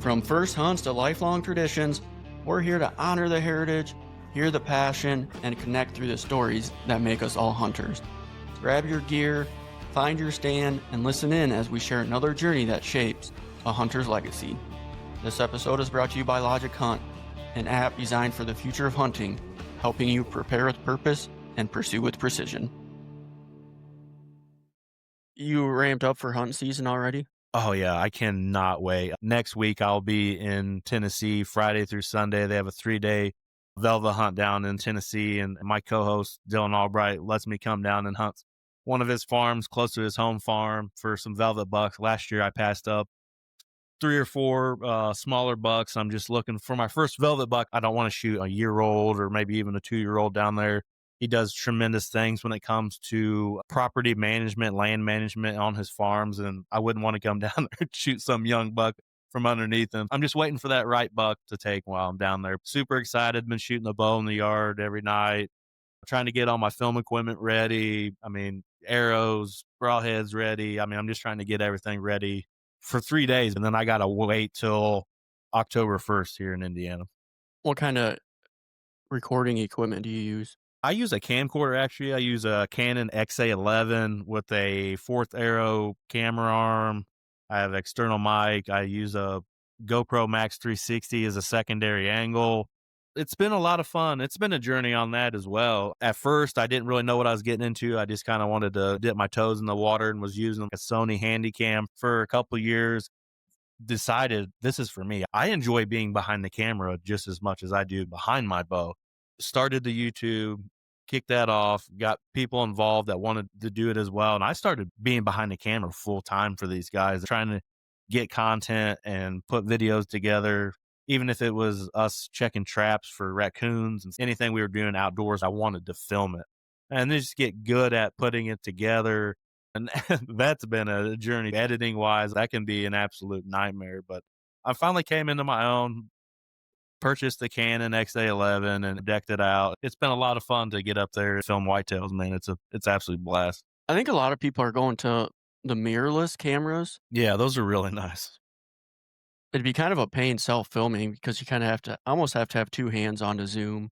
From first hunts to lifelong traditions, we're here to honor the heritage, hear the passion, and connect through the stories that make us all hunters. Grab your gear, find your stand, and listen in as we share another journey that shapes a hunter's legacy. This episode is brought to you by Logic Hunt, an app designed for the future of hunting, helping you prepare with purpose and pursue with precision. You ramped up for hunt season already? Oh, yeah, I cannot wait. Next week, I'll be in Tennessee Friday through Sunday. They have a 3-day velvet hunt down in Tennessee, and my co-host, Dylan Albright, lets me come down and hunt one of his farms close to his home farm for some velvet bucks. Last year, I passed up 3 or 4 smaller bucks. I'm just looking for my first velvet buck. I don't want to shoot a year-old or maybe even a 2-year-old down there. He does tremendous things when it comes to property management, land management on his farms, and I wouldn't want to come down there and shoot some young buck from underneath him. I'm just waiting for that right buck to take while I'm down there. Super excited. Been shooting a bow in the yard every night, trying to get all my film equipment ready. I mean, arrows, broadheads ready. I mean, I'm just trying to get everything ready for 3 days, and then I got to wait till October 1st here in Indiana. What kind of recording equipment do you use? I use a camcorder, actually. I use a Canon XA11 with a 4th arrow camera arm. I have external mic. I use a GoPro Max 360 as a secondary angle. It's been a lot of fun. It's been a journey on that as well. At first, I didn't really know what I was getting into. I just kind of wanted to dip my toes in the water and was using a Sony Handycam for a couple years. Decided this is for me. I enjoy being behind the camera just as much as I do behind my bow. Started the YouTube, kicked that off, got people involved that wanted to do it as well. And I started being behind the camera full time for these guys, trying to get content and put videos together. Even if it was us checking traps for raccoons and anything we were doing outdoors, I wanted to film it and then just get good at putting it together. And that's been a journey editing wise. That can be an absolute nightmare, but I finally came into my own, purchased the Canon XA11 and decked it out. It's been a lot of fun to get up there and film whitetails, man. It's absolute blast. I think a lot of people are going to the mirrorless cameras. Yeah, those are really nice. It'd be kind of a pain self-filming because you kind of almost have to have two hands on to zoom.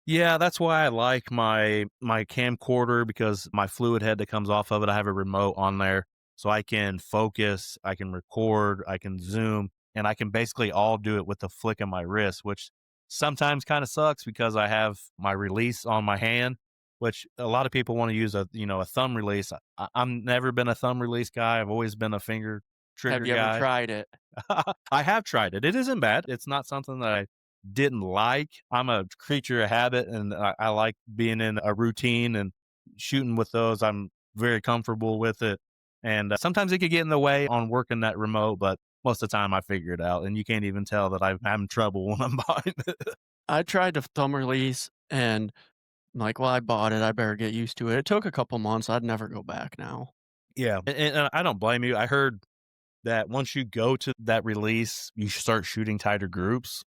Yeah, that's why I like my camcorder, because my fluid head that comes off of it, I have a remote on there. So I can focus, I can record, I can zoom, and I can basically all do it with the flick of my wrist, which sometimes kind of sucks because I have my release on my hand, which a lot of people want to use a thumb release. I'm never been a thumb release guy. I've always been a finger Have trigger you ever guy. tried it? I have tried it. It isn't bad. It's not something that I didn't like. I'm a creature of habit, and I like being in a routine and shooting with those. I'm very comfortable with it. And sometimes it could get in the way on working that remote, but most of the time I figure it out. And you can't even tell that I'm having trouble when I'm behind it. I tried the thumb release and I'm like, well, I bought it. I better get used to it. It took a couple months. I'd never go back now. Yeah. And I don't blame you. I heard that once you go to that release, you start shooting tighter groups.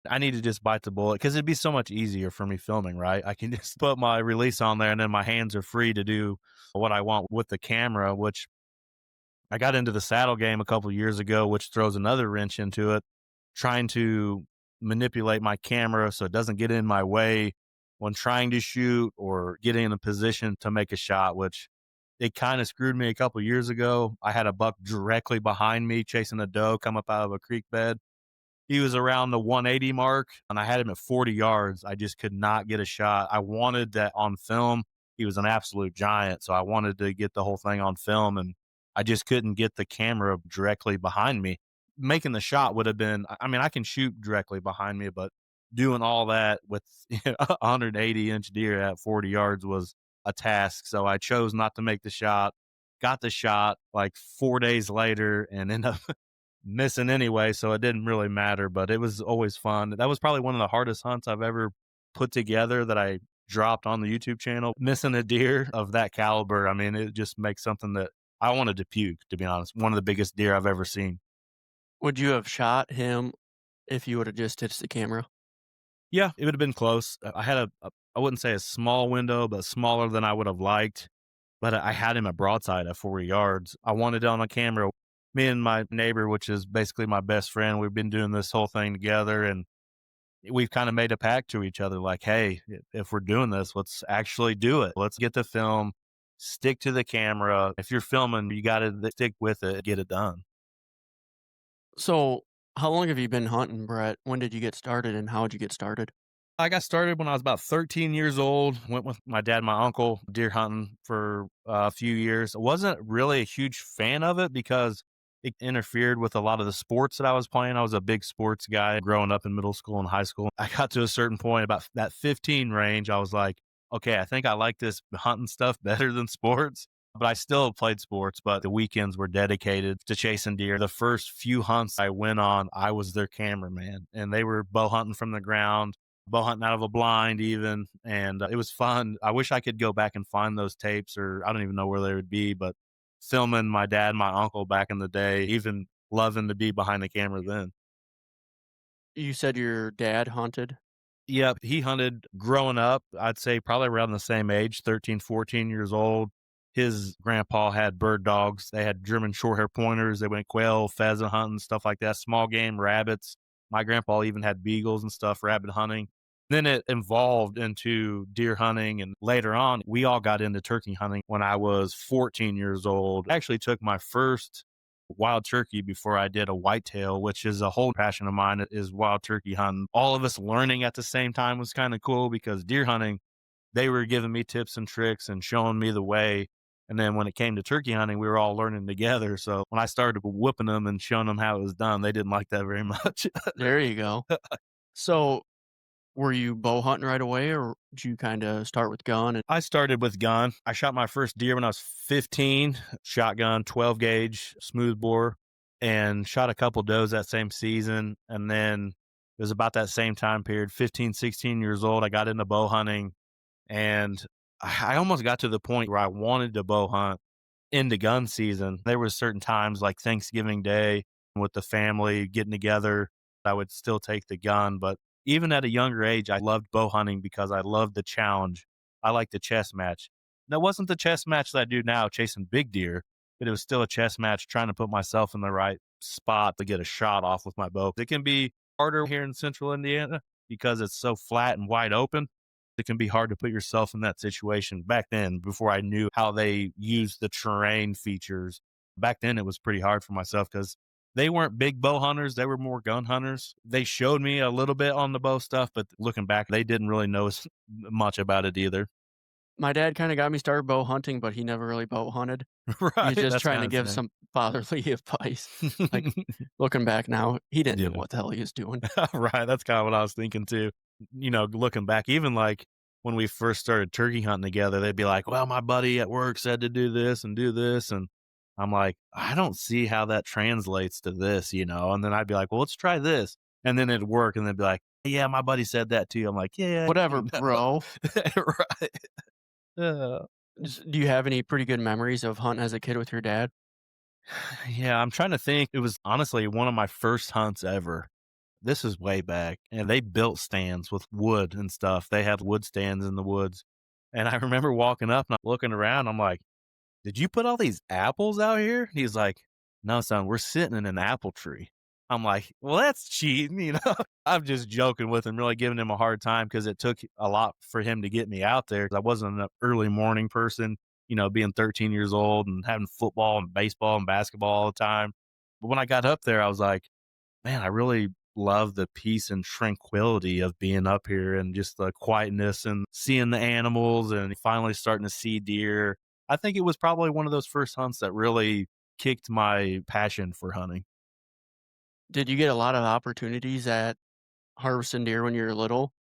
I need to just bite the bullet because it'd be so much easier for me filming, right? I can just put my release on there and then my hands are free to do what I want with the camera, which I got into the saddle game a couple of years ago, which throws another wrench into it, trying to manipulate my camera so it doesn't get in my way when trying to shoot or getting in a position to make a shot, which it kind of screwed me a couple of years ago. I had a buck directly behind me chasing a doe come up out of a creek bed. He was around the 180 mark, and I had him at 40 yards. I just could not get a shot. I wanted that on film. He was an absolute giant, so I wanted to get the whole thing on film, and I just couldn't get the camera directly behind me. Making the shot would have been, I mean, I can shoot directly behind me, but doing all that with a 180-inch deer at 40 yards was a task. So I chose not to make the shot, got the shot like 4 days later, and ended up missing anyway, so it didn't really matter, but it was always fun. That was probably one of the hardest hunts I've ever put together that I dropped on the YouTube channel. Missing a deer of that caliber, I mean, it just makes something that I wanted to puke, to be honest. One of the biggest deer I've ever seen. Would you have shot him if you would have just ditched the camera? Yeah, it would have been close. I had I wouldn't say a small window, but smaller than I would have liked. But I had him at broadside at 40 yards. I wanted it on a camera. Me and my neighbor, which is basically my best friend, we've been doing this whole thing together, and we've kind of made a pact to each other like, hey, if we're doing this, let's actually do it. Let's get the film, stick to the camera. If you're filming, you got to stick with it, get it done. So, how long have you been hunting, Brett? When did you get started and how did you get started? I got started when I was about 13 years old. Went with my dad and my uncle deer hunting for a few years. I wasn't really a huge fan of it because it interfered with a lot of the sports that I was playing. I was a big sports guy growing up in middle school and high school. I got to a certain point, about that 15 range. I was like, okay, I think I like this hunting stuff better than sports. But I still played sports, but the weekends were dedicated to chasing deer. The first few hunts I went on, I was their cameraman, and they were bow hunting from the ground, bow hunting out of a blind even, and it was fun. I wish I could go back and find those tapes, or I don't even know where they would be, but filming my dad and my uncle back in the day, even loving to be behind the camera then. You said your dad hunted. Yep, he hunted growing up, I'd say probably around the same age, 13, 14 years old. His grandpa had bird dogs. They had German shorthair pointers. They went quail, pheasant hunting, stuff like that, small game, rabbits. My grandpa even had beagles and stuff, rabbit hunting. Then it evolved into deer hunting. And later on, we all got into turkey hunting when I was 14 years old. I actually took my first wild turkey before I did a whitetail, which is a whole passion of mine is wild turkey hunting. All of us learning at the same time was kind of cool because deer hunting, they were giving me tips and tricks and showing me the way. And then when it came to turkey hunting, we were all learning together. So when I started whooping them and showing them how it was done, they didn't like that very much. There you go. So, were you bow hunting right away or did you kind of start with gun? And I started with gun. I shot my first deer when I was 15, shotgun, 12 gauge, smooth bore, and shot a couple does that same season. And then it was about that same time period, 15, 16 years old. I got into bow hunting, and I almost got to the point where I wanted to bow hunt into gun season. There was certain times like Thanksgiving Day with the family getting together, I would still take the gun. But even at a younger age, I loved bow hunting because I loved the challenge. I liked the chess match. That wasn't the chess match that I do now chasing big deer, but it was still a chess match trying to put myself in the right spot to get a shot off with my bow. It can be harder here in central Indiana because it's so flat and wide open. It can be hard to put yourself in that situation. Back then, before I knew how they used the terrain features, back then it was pretty hard for myself because they weren't big bow hunters. They were more gun hunters. They showed me a little bit on the bow stuff, but looking back, they didn't really know much about it either. my dad kind of got me started bow hunting, but he never really bow hunted. Right. He's just That's trying kind to of give same. some fatherly advice. Like, looking back now, he didn't know Yeah. what the hell he was doing. Right. That's kind of what I was thinking too. Looking back, even like when we first started turkey hunting together, they'd be like, well, my buddy at work said to do this and do this. And I'm like, I don't see how that translates to this. And then I'd be like, well, let's try this. And then it'd work. And they'd be like, yeah, my buddy said that too. I'm like, yeah, Whatever, bro. right. Uh, Do you have any pretty good memories of hunting as a kid with your dad? yeah, I'm trying to think. It was honestly one of my first hunts ever. This is way back, and they built stands with wood and stuff. They had wood stands in the woods, and I remember walking up and I'm looking around. I'm like, "Did you put all these apples out here?" He's like, "No, son, we're sitting in an apple tree." I'm like, "Well, that's cheating." I'm just joking with him, really giving him a hard time because it took a lot for him to get me out there. I wasn't an early morning person, being 13 years old and having football and baseball and basketball all the time. But when I got up there, I was like, man, I really love the peace and tranquility of being up here and just the quietness and seeing the animals and finally starting to see deer. I think it was probably one of those first hunts that really kicked my passion for hunting. Did you get a lot of opportunities at harvesting deer when you were little?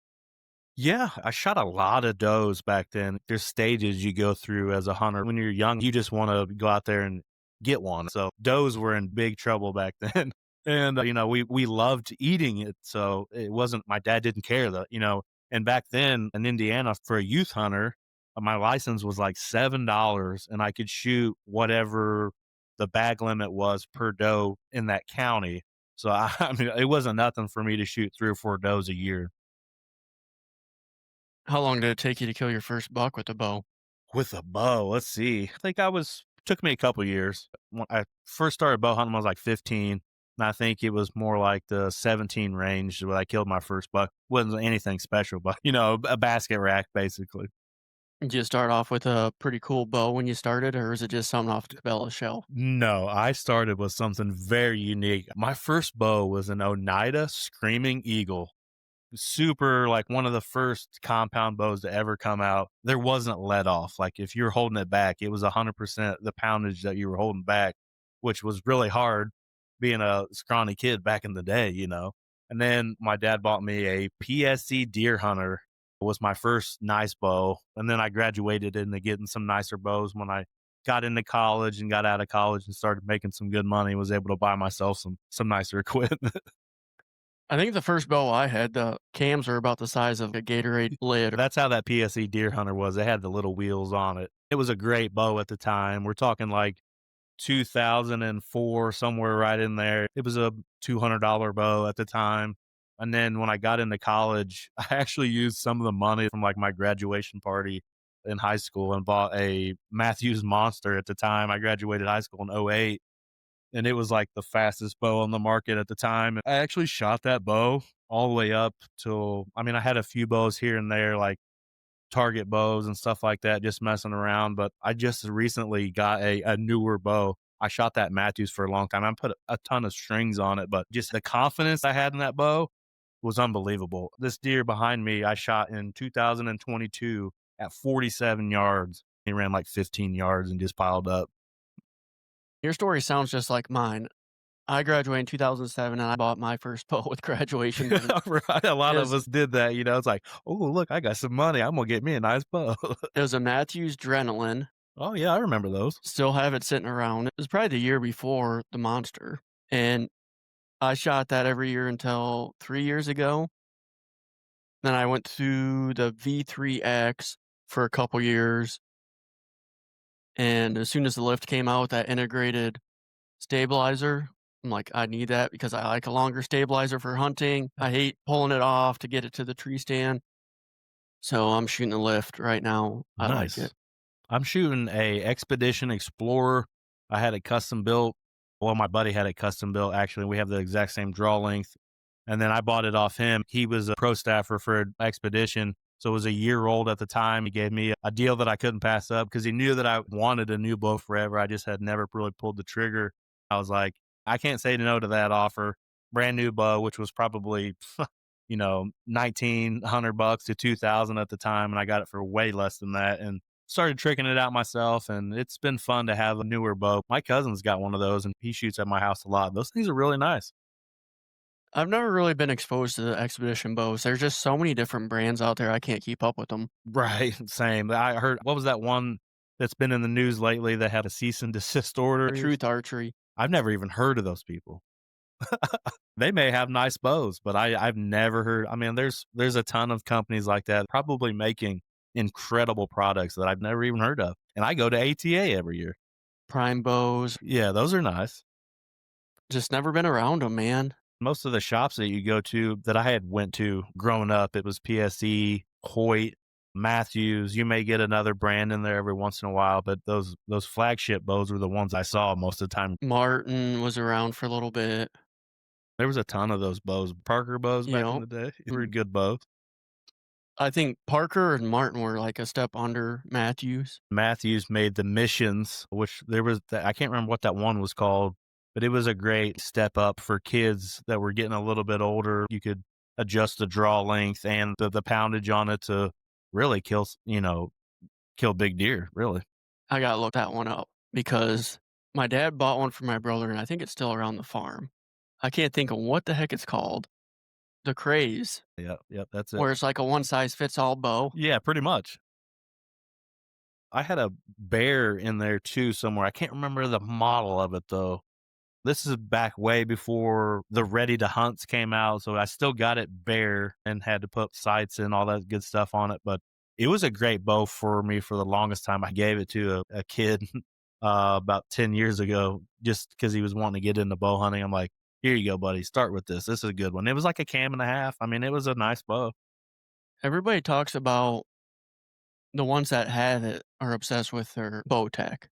Yeah, I shot a lot of does back then. There's stages you go through as a hunter. When you're young, you just want to go out there and get one. So does were in big trouble back then. And we loved eating it. So it wasn't my dad didn't care that. And back then in Indiana for a youth hunter, my license was like $7 and I could shoot whatever the bag limit was per doe in that county. So I mean it wasn't nothing for me to shoot 3 or 4 does a year. How long did it take you to kill your first buck with a bow? With a bow, let's see. I think I was Took me a couple years. When I first started bow hunting, when I was like 15, and I think it was more like the 17 range when I killed my first buck. Wasn't anything special, but a basket rack basically. Did you start off with a pretty cool bow when you started, or is it just something off the Cabela's shelf? No, I started with something very unique. My first bow was an Oneida Screaming Eagle. Super, like one of the first compound bows to ever come out. There wasn't let off. Like if you're holding it back, it was 100% the poundage that you were holding back, which was really hard being a scrawny kid back in the day. And then my dad bought me a PSC Deer Hunter, was my first nice bow. And then I graduated into getting some nicer bows when I got into college and got out of college and started making some good money, was able to buy myself some nicer equipment. I think the first bow I had, the cams were about the size of a Gatorade lid. That's how that PSE Deer Hunter was. It had the little wheels on it. It was a great bow at the time. We're talking like 2004, somewhere right in there. It was a $200 bow at the time. And then when I got into college, I actually used some of the money from like my graduation party in high school and bought a Matthews Monster at the time. I graduated high school in '08, and it was like the fastest bow on the market at the time. I actually shot that bow all the way up till, I mean, I had a few bows here and there, like target bows and stuff like that, just messing around. But I just recently got a newer bow. I shot that Matthews for a long time. I put a ton of strings on it, but just the confidence I had in that bow was unbelievable. This deer behind me, I shot in 2022 at 47 yards. He ran like 15 yards and just piled up. Your story sounds just like mine. I graduated in 2007 and I bought my first bow with graduation money. Right. A It lot of was us did that. It's like, oh, look, I got some money. I'm going to get me a nice bow. it was a Matthews Adrenaline. Oh, yeah. I remember those. Still have it sitting around. It was probably the year before the Monster, and I shot that every year until 3 years ago. Then I went to the V3X for a couple years, and as soon as the lift came out with that integrated stabilizer, I'm like, "I need that because I like a longer stabilizer for hunting. I hate pulling it off to get it to the tree stand." So I'm shooting the lift right now. I like Nice. it. I'm shooting a Expedition Explorer. I had it custom built. Well, my buddy had it custom built. Actually, we have the exact same draw length. And then I bought it off him. He was a pro staffer for Expedition. So it was a year old at the time. He gave me a deal that I couldn't pass up because he knew that I wanted a new bow forever. I just had never really pulled the trigger. I was like, I can't say no to that offer. Brand new bow, which was probably, 1,900 bucks to 2,000 at the time. And I got it for way less than that. And started tricking it out myself, and it's been fun to have a newer bow. My cousin's got one of those, and he shoots at my house a lot. Those things are really nice. I've never really been exposed to the Expedition bows. There's just so many different brands out there, I can't keep up with them. Right, same. I heard, what was that one that's been in the news lately that had a cease and desist order? A Truth Archery. I've never even heard of those people. They may have nice bows, but I've never heard. I mean, there's a ton of companies like that probably making incredible products that I've never even heard of. And I go to ATA every year. Prime bows. Yeah, those are nice. Just never been around them, man. Most of the shops that you go to that I had went to growing up, it was PSE, Hoyt, Matthews. You may get another brand in there every once in a while, but those flagship bows were the ones I saw most of the time. Martin was around for a little bit. There was a ton of those bows, Parker bows You back in know, the day. They were good bows. I think Parker and Martin were like a step under Matthews. Matthews made the missions, which there was, I can't remember what that one was called, but it was a great step up for kids that were getting a little bit older. You could adjust the draw length and the poundage on it to really kill big deer, really. I gotta look that one up because my dad bought one for my brother, and I think it's still around the farm. I can't think of what the heck it's called. The Craze, Yeah, yep, that's it. where it's like a one size fits all bow. Yeah, pretty much. I had a bear in there too somewhere. I can't remember the model of it though. This is back way before the ready to hunts came out, so I still got it bare and had to put sights and all that good stuff on it. But it was a great bow for me for the longest time. I gave it to a kid about 10 years ago just because he was wanting to get into bow hunting. I'm like, here you go, buddy. Start with this. This is a good one. It was like a cam and a half. I mean, it was a nice bow. Everybody talks about the ones that have it are obsessed with their bow tech.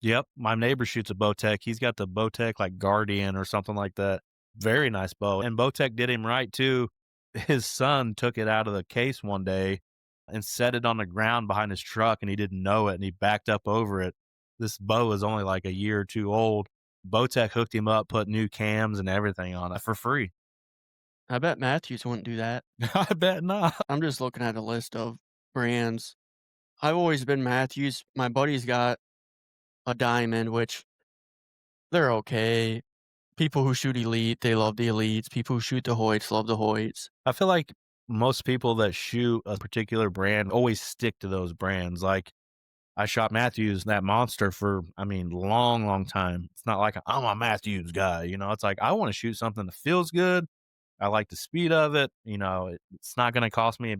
Yep, my neighbor shoots a Bowtech. He's got the Bowtech, like, Guardian or something like that. Very nice bow, and Bowtech did him right too. His son took it out of the case one day and set it on the ground behind his truck, and he didn't know it, and he backed up over it. This bow is only, like, a year or 2 old. Bowtech hooked him up, put new cams and everything on it for free. I bet Matthews wouldn't do that. I bet not. I'm just looking at a list of brands. I've always been Matthews. My buddy's got a Diamond, which they're okay. People who shoot Elite, they love the Elites. People who shoot the Hoyts love the Hoyts. I feel like most people that shoot a particular brand always stick to those brands. Like, I shot Matthews, that monster, for, I mean, long, long time. It's not like I'm a Matthews guy, you know? It's like I wanna shoot something that feels good. I like the speed of it, you know, it's not gonna cost me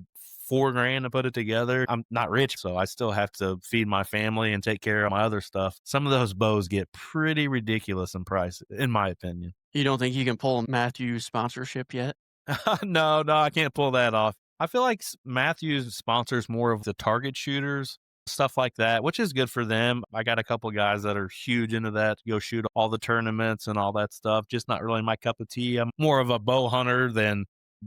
4 grand to put it together. I'm not rich, so I still have to feed my family and take care of my other stuff. Some of those bows get pretty ridiculous in price, in my opinion. You don't think you can pull a Matthews sponsorship yet? No, no, I can't pull that off. I feel like Matthews sponsors more of the target shooters, stuff like that, which is good for them. I got a couple guys that are huge into that, go shoot all the tournaments and all that stuff. Just not really my cup of tea. I'm more of a bow hunter than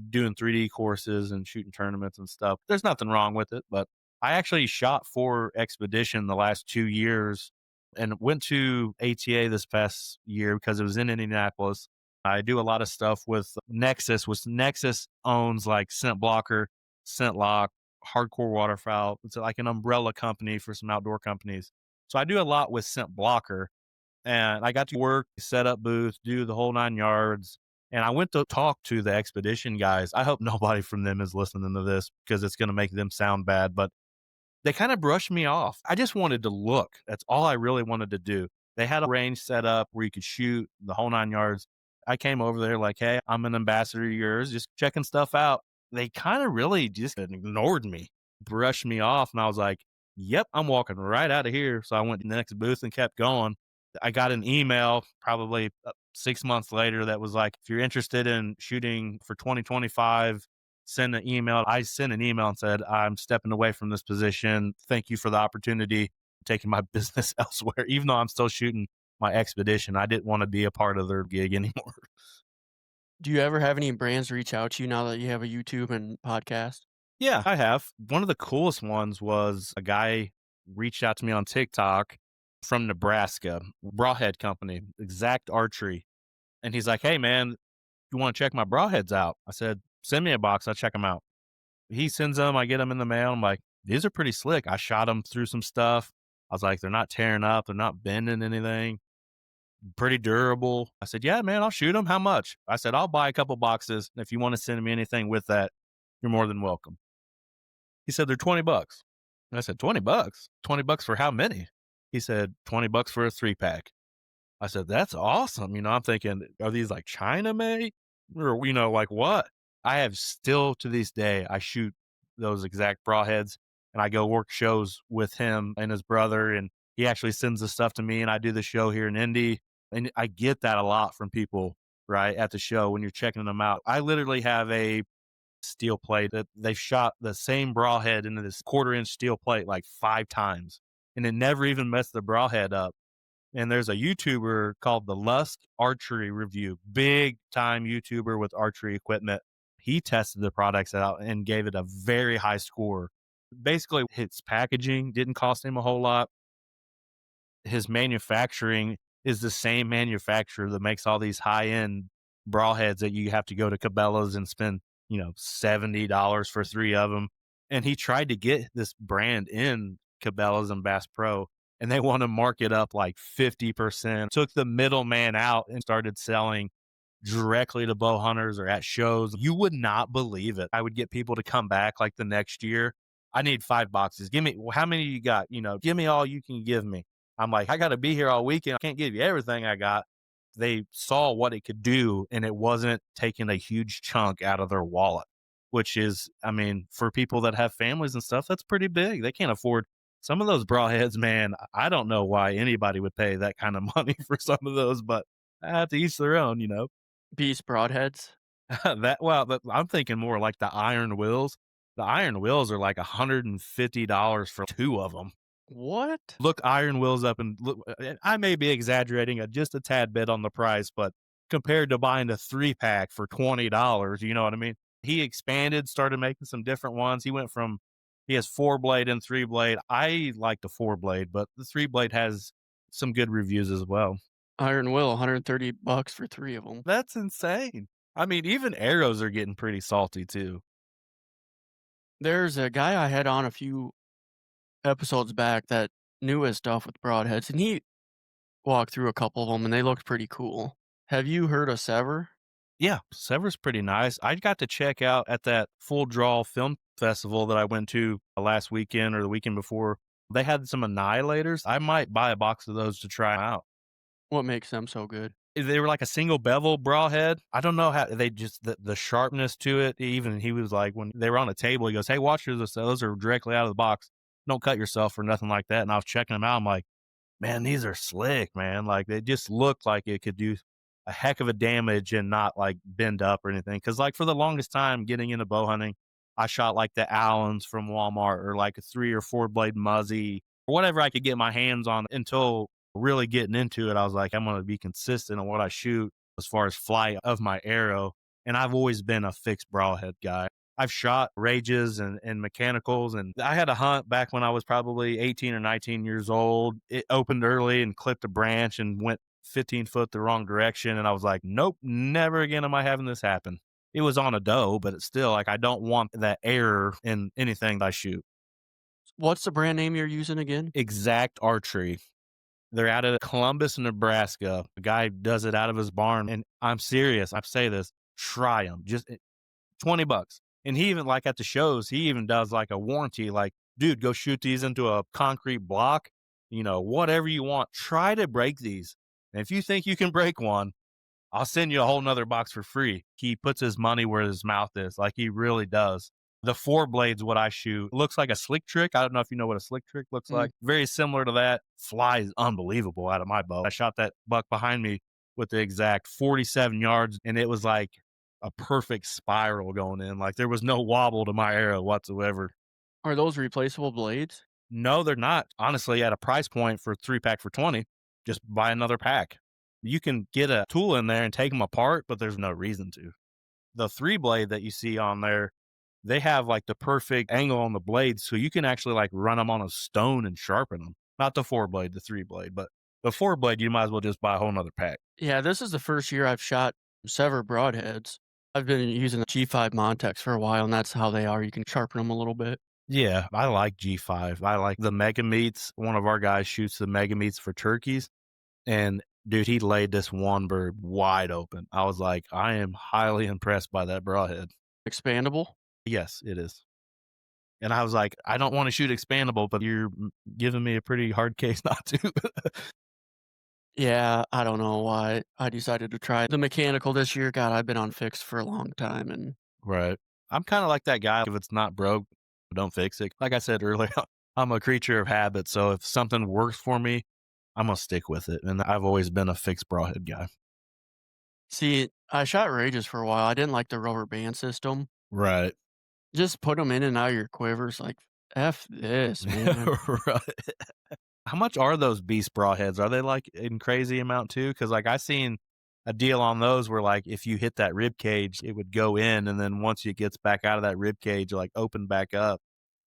doing 3D courses and shooting tournaments and stuff. There's nothing wrong with it, but I actually shot for Expedition the last 2 years and went to ATA this past year because it was in Indianapolis. I do a lot of stuff with Nexus, which Nexus owns like Scent Blocker, Scent Lock, Hardcore Waterfowl. It's like an umbrella company for some outdoor companies. So I do a lot with Scent Blocker, and I got to work, set up booths, do the whole 9 yards. And I went to talk to the Expedition guys. I hope nobody from them is listening to this because it's going to make them sound bad, but they kinda brushed me off. I just wanted to look. That's all I really wanted to do. They had a range set up where you could shoot the whole 9 yards. I came over there like, "Hey, I'm an ambassador of yours, just checking stuff out." They kinda really just ignored me, brushed me off, and I was like, "Yep, I'm walking right out of here." So I went to the next booth and kept going. I got an email probably, 6 months later that was like, "If you're interested in shooting for 2025, send an email." I sent an email and said, "I'm stepping away from this position. Thank you for the opportunity, taking my business elsewhere." Even though I'm still shooting my Expedition, I didn't want to be a part of their gig anymore. Do you ever have any brands reach out to you now that you have a YouTube and podcast? Yeah, I have. One of the coolest ones was a guy reached out to me on TikTok from Nebraska, Broadhead Company, Exact Archery. And he's like, "Hey, man, you want to check my broadheads out?" I said, "Send me a box. I'll check them out." He sends them, I get them in the mail. I'm like, "These are pretty slick." I shot them through some stuff. I was like, "They're not tearing up. They're not bending anything. Pretty durable." I said, "Yeah, man, I'll shoot them. How much?" I said, "I'll buy a couple boxes. And if you want to send me anything with that, you're more than welcome." He said, "They're 20 bucks." And I said, 20 bucks? 20 bucks for how many? He said, 20 bucks for a 3-pack. I said, "That's awesome." You know, I'm thinking, are these like China made or, like what? I have still to this day, I shoot those exact broadheads and I go work shows with him and his brother. And he actually sends the stuff to me and I do the show here in Indy. And I get that a lot from people, right? At the show when you're checking them out. I literally have a steel plate that they've shot the same broadhead into this 1/4 inch steel plate like 5 times and it never even messed the broadhead up. And there's a YouTuber called the Lusk Archery Review, big time YouTuber with archery equipment. He tested the products out and gave it a very high score. Basically, his packaging didn't cost him a whole lot. His manufacturing is the same manufacturer that makes all these high end broadheads that you have to go to Cabela's and spend, $70 for 3 of them. And he tried to get this brand in Cabela's and Bass Pro, and they want to mark it up like 50%. Took the middleman out and started selling directly to bow hunters or at shows. You would not believe it. I would get people to come back like the next year. "I need 5 boxes. Give me, how many you got? Give me all you can give me." I'm like, "I got to be here all weekend. I can't give you everything I got." They saw what it could do and it wasn't taking a huge chunk out of their wallet, which is, I mean, for people that have families and stuff, that's pretty big. They can't afford some of those broadheads, man. I don't know why anybody would pay that kind of money for some of those, but to each their own. Beast broadheads? I'm thinking more like the iron wills. The iron wills are like $150 for 2 of them. What? Look iron wheels up and look, I may be exaggerating just a tad bit on the price, but compared to buying a 3-pack for $20, you know what I mean? He expanded, started making some different ones. He has 4-blade and 3-blade. I like the 4-blade, but the 3-blade has some good reviews as well. Iron Will, $130 for 3 of them. That's insane. I mean, even arrows are getting pretty salty too. There's a guy I had on a few episodes back that knew his stuff with broadheads, and he walked through a couple of them, and they looked pretty cool. Have you heard of Sever? Yeah, Sever's pretty nice. I got to check out at that Full Draw Film Festival that I went to last weekend or the weekend before. They had some annihilators. I might buy a box of those to try out. What makes them so good? They were like a single bevel broadhead. I don't know how they just the sharpness to it. Even he was like when they were on a table, he goes, "Hey, watch this. Those are directly out of the box. Don't cut yourself or nothing like that." And I was checking them out. I'm like, man, these are slick, man. Like they just look like it could do a heck of a damage and not like bend up or anything. Cause like for the longest time getting into bow hunting, I shot like the Allens from Walmart or like a 3 or 4 blade Muzzy or whatever I could get my hands on until really getting into it. I was like, I'm going to be consistent on what I shoot as far as flight of my arrow. And I've always been a fixed broadhead guy. I've shot rages and mechanicals, and I had a hunt back when I was probably 18 or 19 years old. It opened early and clipped a branch and went 15 foot the wrong direction. And I was like, nope, never again am I having this happen. It was on a doe, but it's still like, I don't want that error in anything I shoot. What's the brand name you're using again? Exact Archery. They're out of Columbus, Nebraska. The guy does it out of his barn. And I'm serious. I say this, try them. Just $20. And he even like at the shows, he even does like a warranty, like, dude, go shoot these into a concrete block, whatever you want. Try to break these. And if you think you can break one, I'll send you a whole nother box for free. He puts his money where his mouth is. Like he really does. The 4 blades, what I shoot, looks like a slick trick. I don't know if you know what a slick trick looks Mm. like. Very similar to that. Flies unbelievable out of my bow. I shot that buck behind me with the exact 47 yards, and it was like a perfect spiral going in. Like there was no wobble to my arrow whatsoever. Are those replaceable blades? No, they're not. Honestly, at a price point for 3-pack for 20, just buy another pack. You can get a tool in there and take them apart, but there's no reason to. The 3-blade that you see on there, they have like the perfect angle on the blades, so you can actually like run them on a stone and sharpen them. Not the 4-blade, the 3-blade, but the 4-blade, you might as well just buy a whole nother pack. Yeah, this is the first year I've shot Sever broadheads. I've been using the G5 Montex for a while, and that's how they are. You can sharpen them a little bit. Yeah, I like G5. I like the mega meats. One of our guys shoots the mega meats for turkeys. And dude, he laid this one bird wide open. I was like, I am highly impressed by that broadhead. Expandable? Yes, it is. And I was like, I don't want to shoot expandable, but you're giving me a pretty hard case not to. Yeah, I don't know why I decided to try the mechanical this year. God, I've been on fixed for a long time, and Right. I'm kind of like that guy. If it's not broke, don't fix it. Like I said earlier, I'm a creature of habit. So if something works for me, I'm going to stick with it. And I've always been a fixed broadhead guy. see, I shot rages for a while. I didn't like the rubber band system. Right. Just put them in and out of your quivers. Like, F this, man. Right. How much are those beast broadheads? Are they like in crazy amount too? Because like I seen a deal on those where like if you hit that rib cage, it would go in, and then once it gets back out of that rib cage, like open back up.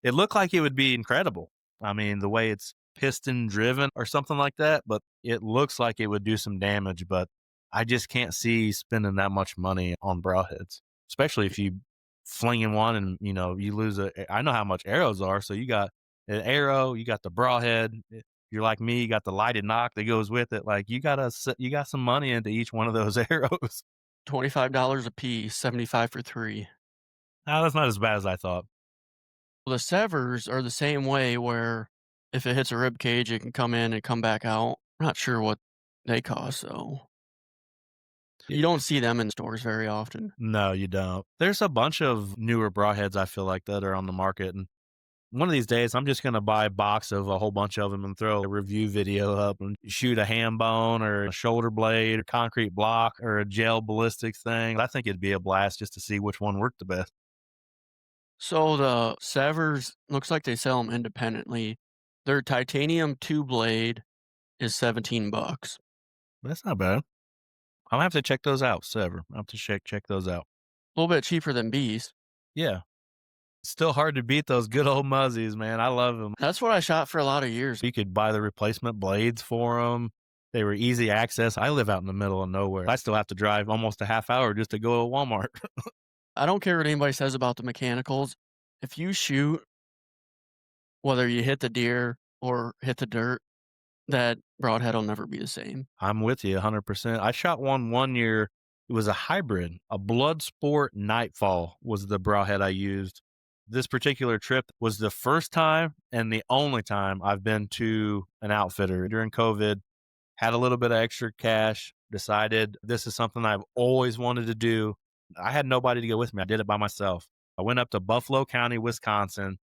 It looked like it would be incredible. I mean, the way it's piston driven or something like that, but it looks like it would do some damage. But I just can't see spending that much money on broadheads, especially if you flinging one and you lose I know how much arrows are, so you got an arrow, you got the broadhead. If you're like me, you got the lighted knock that goes with it. Like you got some money into each one of those arrows. $25 a piece, 75 for 3. No, that's not as bad as I thought. Well, the Severs are the same way where if it hits a rib cage, it can come in and come back out. I'm not sure what they cost, though. You don't see them in stores very often. No, you don't. There's a bunch of newer broadheads I feel like that are on the market, and one of these days I'm just gonna buy a box of a whole bunch of them and throw a review video up and shoot a ham bone or a shoulder blade or concrete block or a gel ballistics thing. I think it'd be a blast just to see which one worked the best. So the Severs, looks like they sell them independently. Their titanium 2 blade is 17 bucks. That's not bad. I'm gonna have to check those out, Sever. I'll have to check those out. A little bit cheaper than bees. Yeah. Still hard to beat those good old muzzies, man. I love them. That's what I shot for a lot of years. You could buy the replacement blades for them. They were easy access. I live out in the middle of nowhere. I still have to drive almost a half hour just to go to Walmart. I don't care what anybody says about the mechanicals. If you shoot, whether you hit the deer or hit the dirt, that broadhead will never be the same. I'm with you 100%. I shot one year. It was a hybrid. A blood sport nightfall was the broadhead I used. This particular trip was the first time and the only time I've been to an outfitter during COVID. Had a little bit of extra cash, decided this is something I've always wanted to do. I had nobody to go with me. I did it by myself. I went up to Buffalo County, Wisconsin,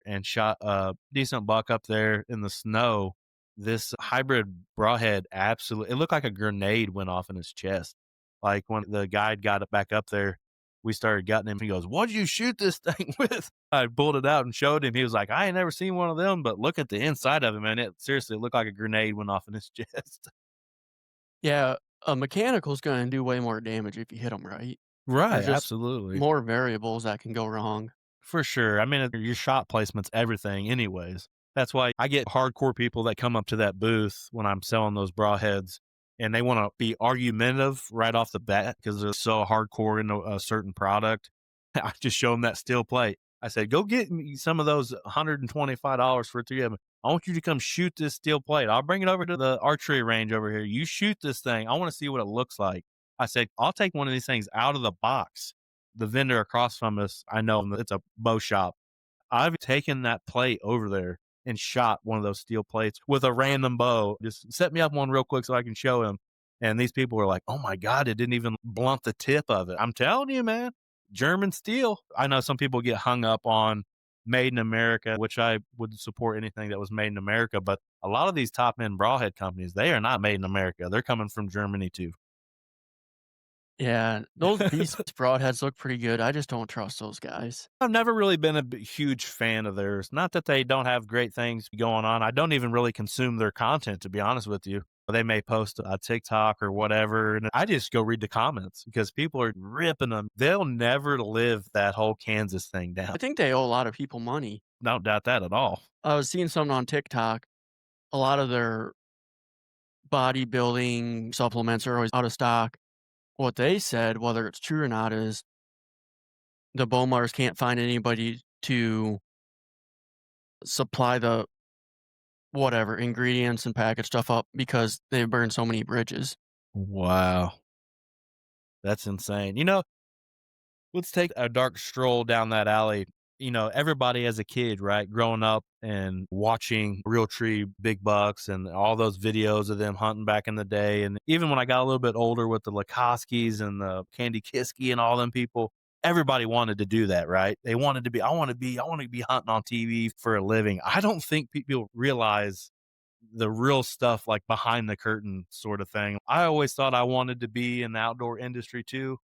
and shot a decent buck up there in the snow. This hybrid broadhead, absolutely, it looked like a grenade went off in his chest. Like when the guide got it back up there, we started gutting him. He goes, "What'd you shoot this thing with?" I pulled it out and showed him. He was like, "I ain't never seen one of them, but look at the inside of it, man. It seriously looked like a grenade went off in his chest." Yeah, a mechanical's gonna do way more damage if you hit them right. Right, There's just absolutely. more variables that can go wrong. For sure. I mean, your shot placement's everything anyways. That's why I get hardcore people that come up to that booth when I'm selling those broadheads and they want to be argumentative right off the bat because they're so hardcore in a certain product. I just show them that steel plate. I said, go get me some of those $125 for 3 of them. I want you to come shoot this steel plate. I'll bring it over to the archery range over here. You shoot this thing. I want to see what it looks like. I said, I'll take one of these things out of the box. The vendor across from us, I know it's a bow shop. I've taken that plate over there and shot one of those steel plates with a random bow. Just set me up one real quick so I can show him. And these people were like, "Oh my God, it didn't even blunt the tip of it." I'm telling you, man, German steel. I know some people get hung up on made in America, which I would support anything that was made in America. But a lot of these top end broadhead companies, they are not made in America. They're coming from Germany too. Yeah, those beast broadheads look pretty good. I just don't trust those guys. I've never really been a huge fan of theirs. Not that they don't have great things going on. I don't even really consume their content, to be honest with you. They may post a TikTok or whatever, and I just go read the comments because people are ripping them. They'll never live that whole Kansas thing down. I think they owe a lot of people money. Don't doubt that at all. I was seeing something on TikTok. A lot of their bodybuilding supplements are always out of stock. What they said, whether it's true or not, is the Bomars can't find anybody to supply the whatever ingredients and package stuff up because they burn so many bridges. Wow. That's insane. Let's take a dark stroll down that alley. Everybody as a kid, right? Growing up and watching real tree big bucks and all those videos of them hunting back in the day. And even when I got a little bit older with the Lakoskis and the Candy Kiski and all them people, everybody wanted to do that, right? They wanted to be, I want to be hunting on TV for a living. I don't think people realize the real stuff like behind the curtain sort of thing. I always thought I wanted to be in the outdoor industry too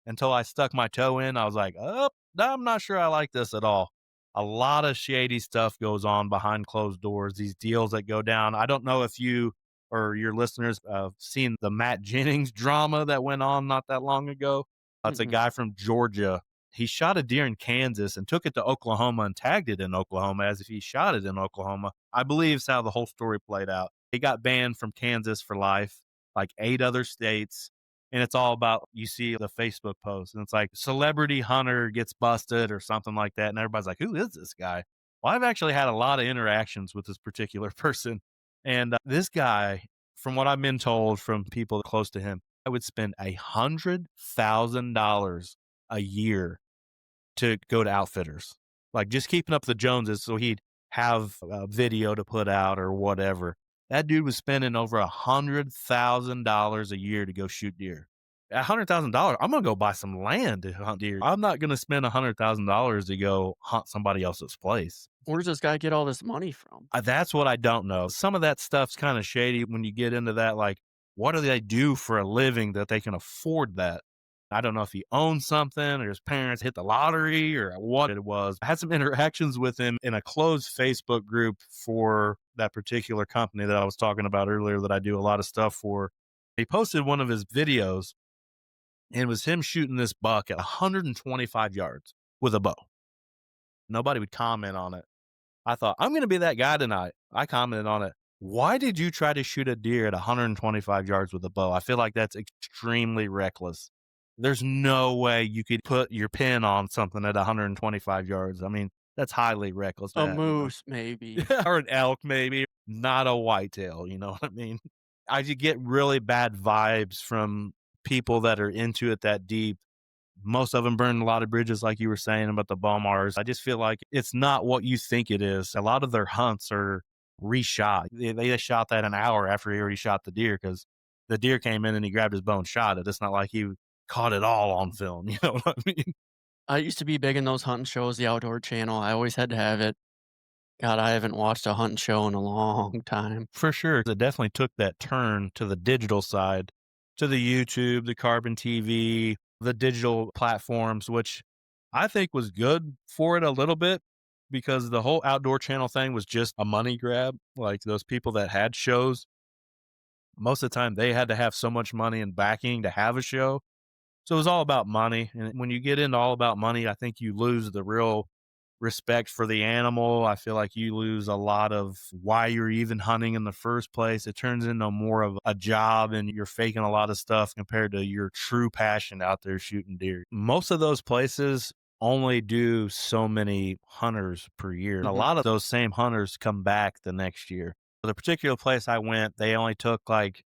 until I stuck my toe in. I was like, oh, I'm not sure I like this at all. A lot of shady stuff goes on behind closed doors, these deals that go down. I don't know if you or your listeners have seen the Matt Jennings drama that went on not that long ago. It's a Mm-mm. guy from Georgia. He shot a deer in Kansas and took it to Oklahoma and tagged it in Oklahoma as if he shot it in Oklahoma. I believe is how the whole story played out. He got banned from Kansas for life, like 8 other states. And it's all about, you see the Facebook post and it's like celebrity hunter gets busted or something like that. And everybody's like, who is this guy? Well, I've actually had a lot of interactions with this particular person. And this guy, from what I've been told from people close to him, I would spend $100,000 a year to go to outfitters, like just keeping up the Joneses so he'd have a video to put out or whatever. That dude was spending over $100,000 a year to go shoot deer. $100,000, I'm gonna go buy some land to hunt deer. I'm not gonna spend $100,000 to go hunt somebody else's place. Where does this guy get all this money from? That's what I don't know. Some of that stuff's kind of shady when you get into that. Like, what do they do for a living that they can afford that? I don't know if he owned something or his parents hit the lottery or what it was. I had some interactions with him in a closed Facebook group for that particular company that I was talking about earlier that I do a lot of stuff for. He posted one of his videos and it was him shooting this buck at 125 yards with a bow. Nobody would comment on it. I thought, I'm going to be that guy tonight. I commented on it. Why did you try to shoot a deer at 125 yards with a bow? I feel like that's extremely reckless. There's no way you could put your pin on something at 125 yards. I mean, that's highly reckless. A moose, maybe. Or an elk, maybe, not a whitetail. You know what I mean? I just get really bad vibes from people that are into it that deep. Most of them burn a lot of bridges, like you were saying about the Bomars. I just feel like it's not what you think it is. A lot of their hunts are reshot. They shot that an hour after he already shot the deer because the deer came in and he grabbed his bow and shot it. It's not like he caught it all on film. You know what I mean? I used to be big in those hunting shows, the Outdoor Channel. I always had to have it. God, I haven't watched a hunting show in a long time. For sure. It definitely took that turn to the digital side, to the YouTube, the Carbon TV, the digital platforms, which I think was good for it a little bit because the whole outdoor channel thing was just a money grab. Like those people that had shows, most of the time they had to have so much money and backing to have a show. So it was all about money. And when you get into all about money, I think you lose the real respect for the animal. I feel like you lose a lot of why you're even hunting in the first place. It turns into more of a job and you're faking a lot of stuff compared to your true passion out there shooting deer. Most of those places only do so many hunters per year. And a lot of those same hunters come back the next year. The particular place I went, they only took like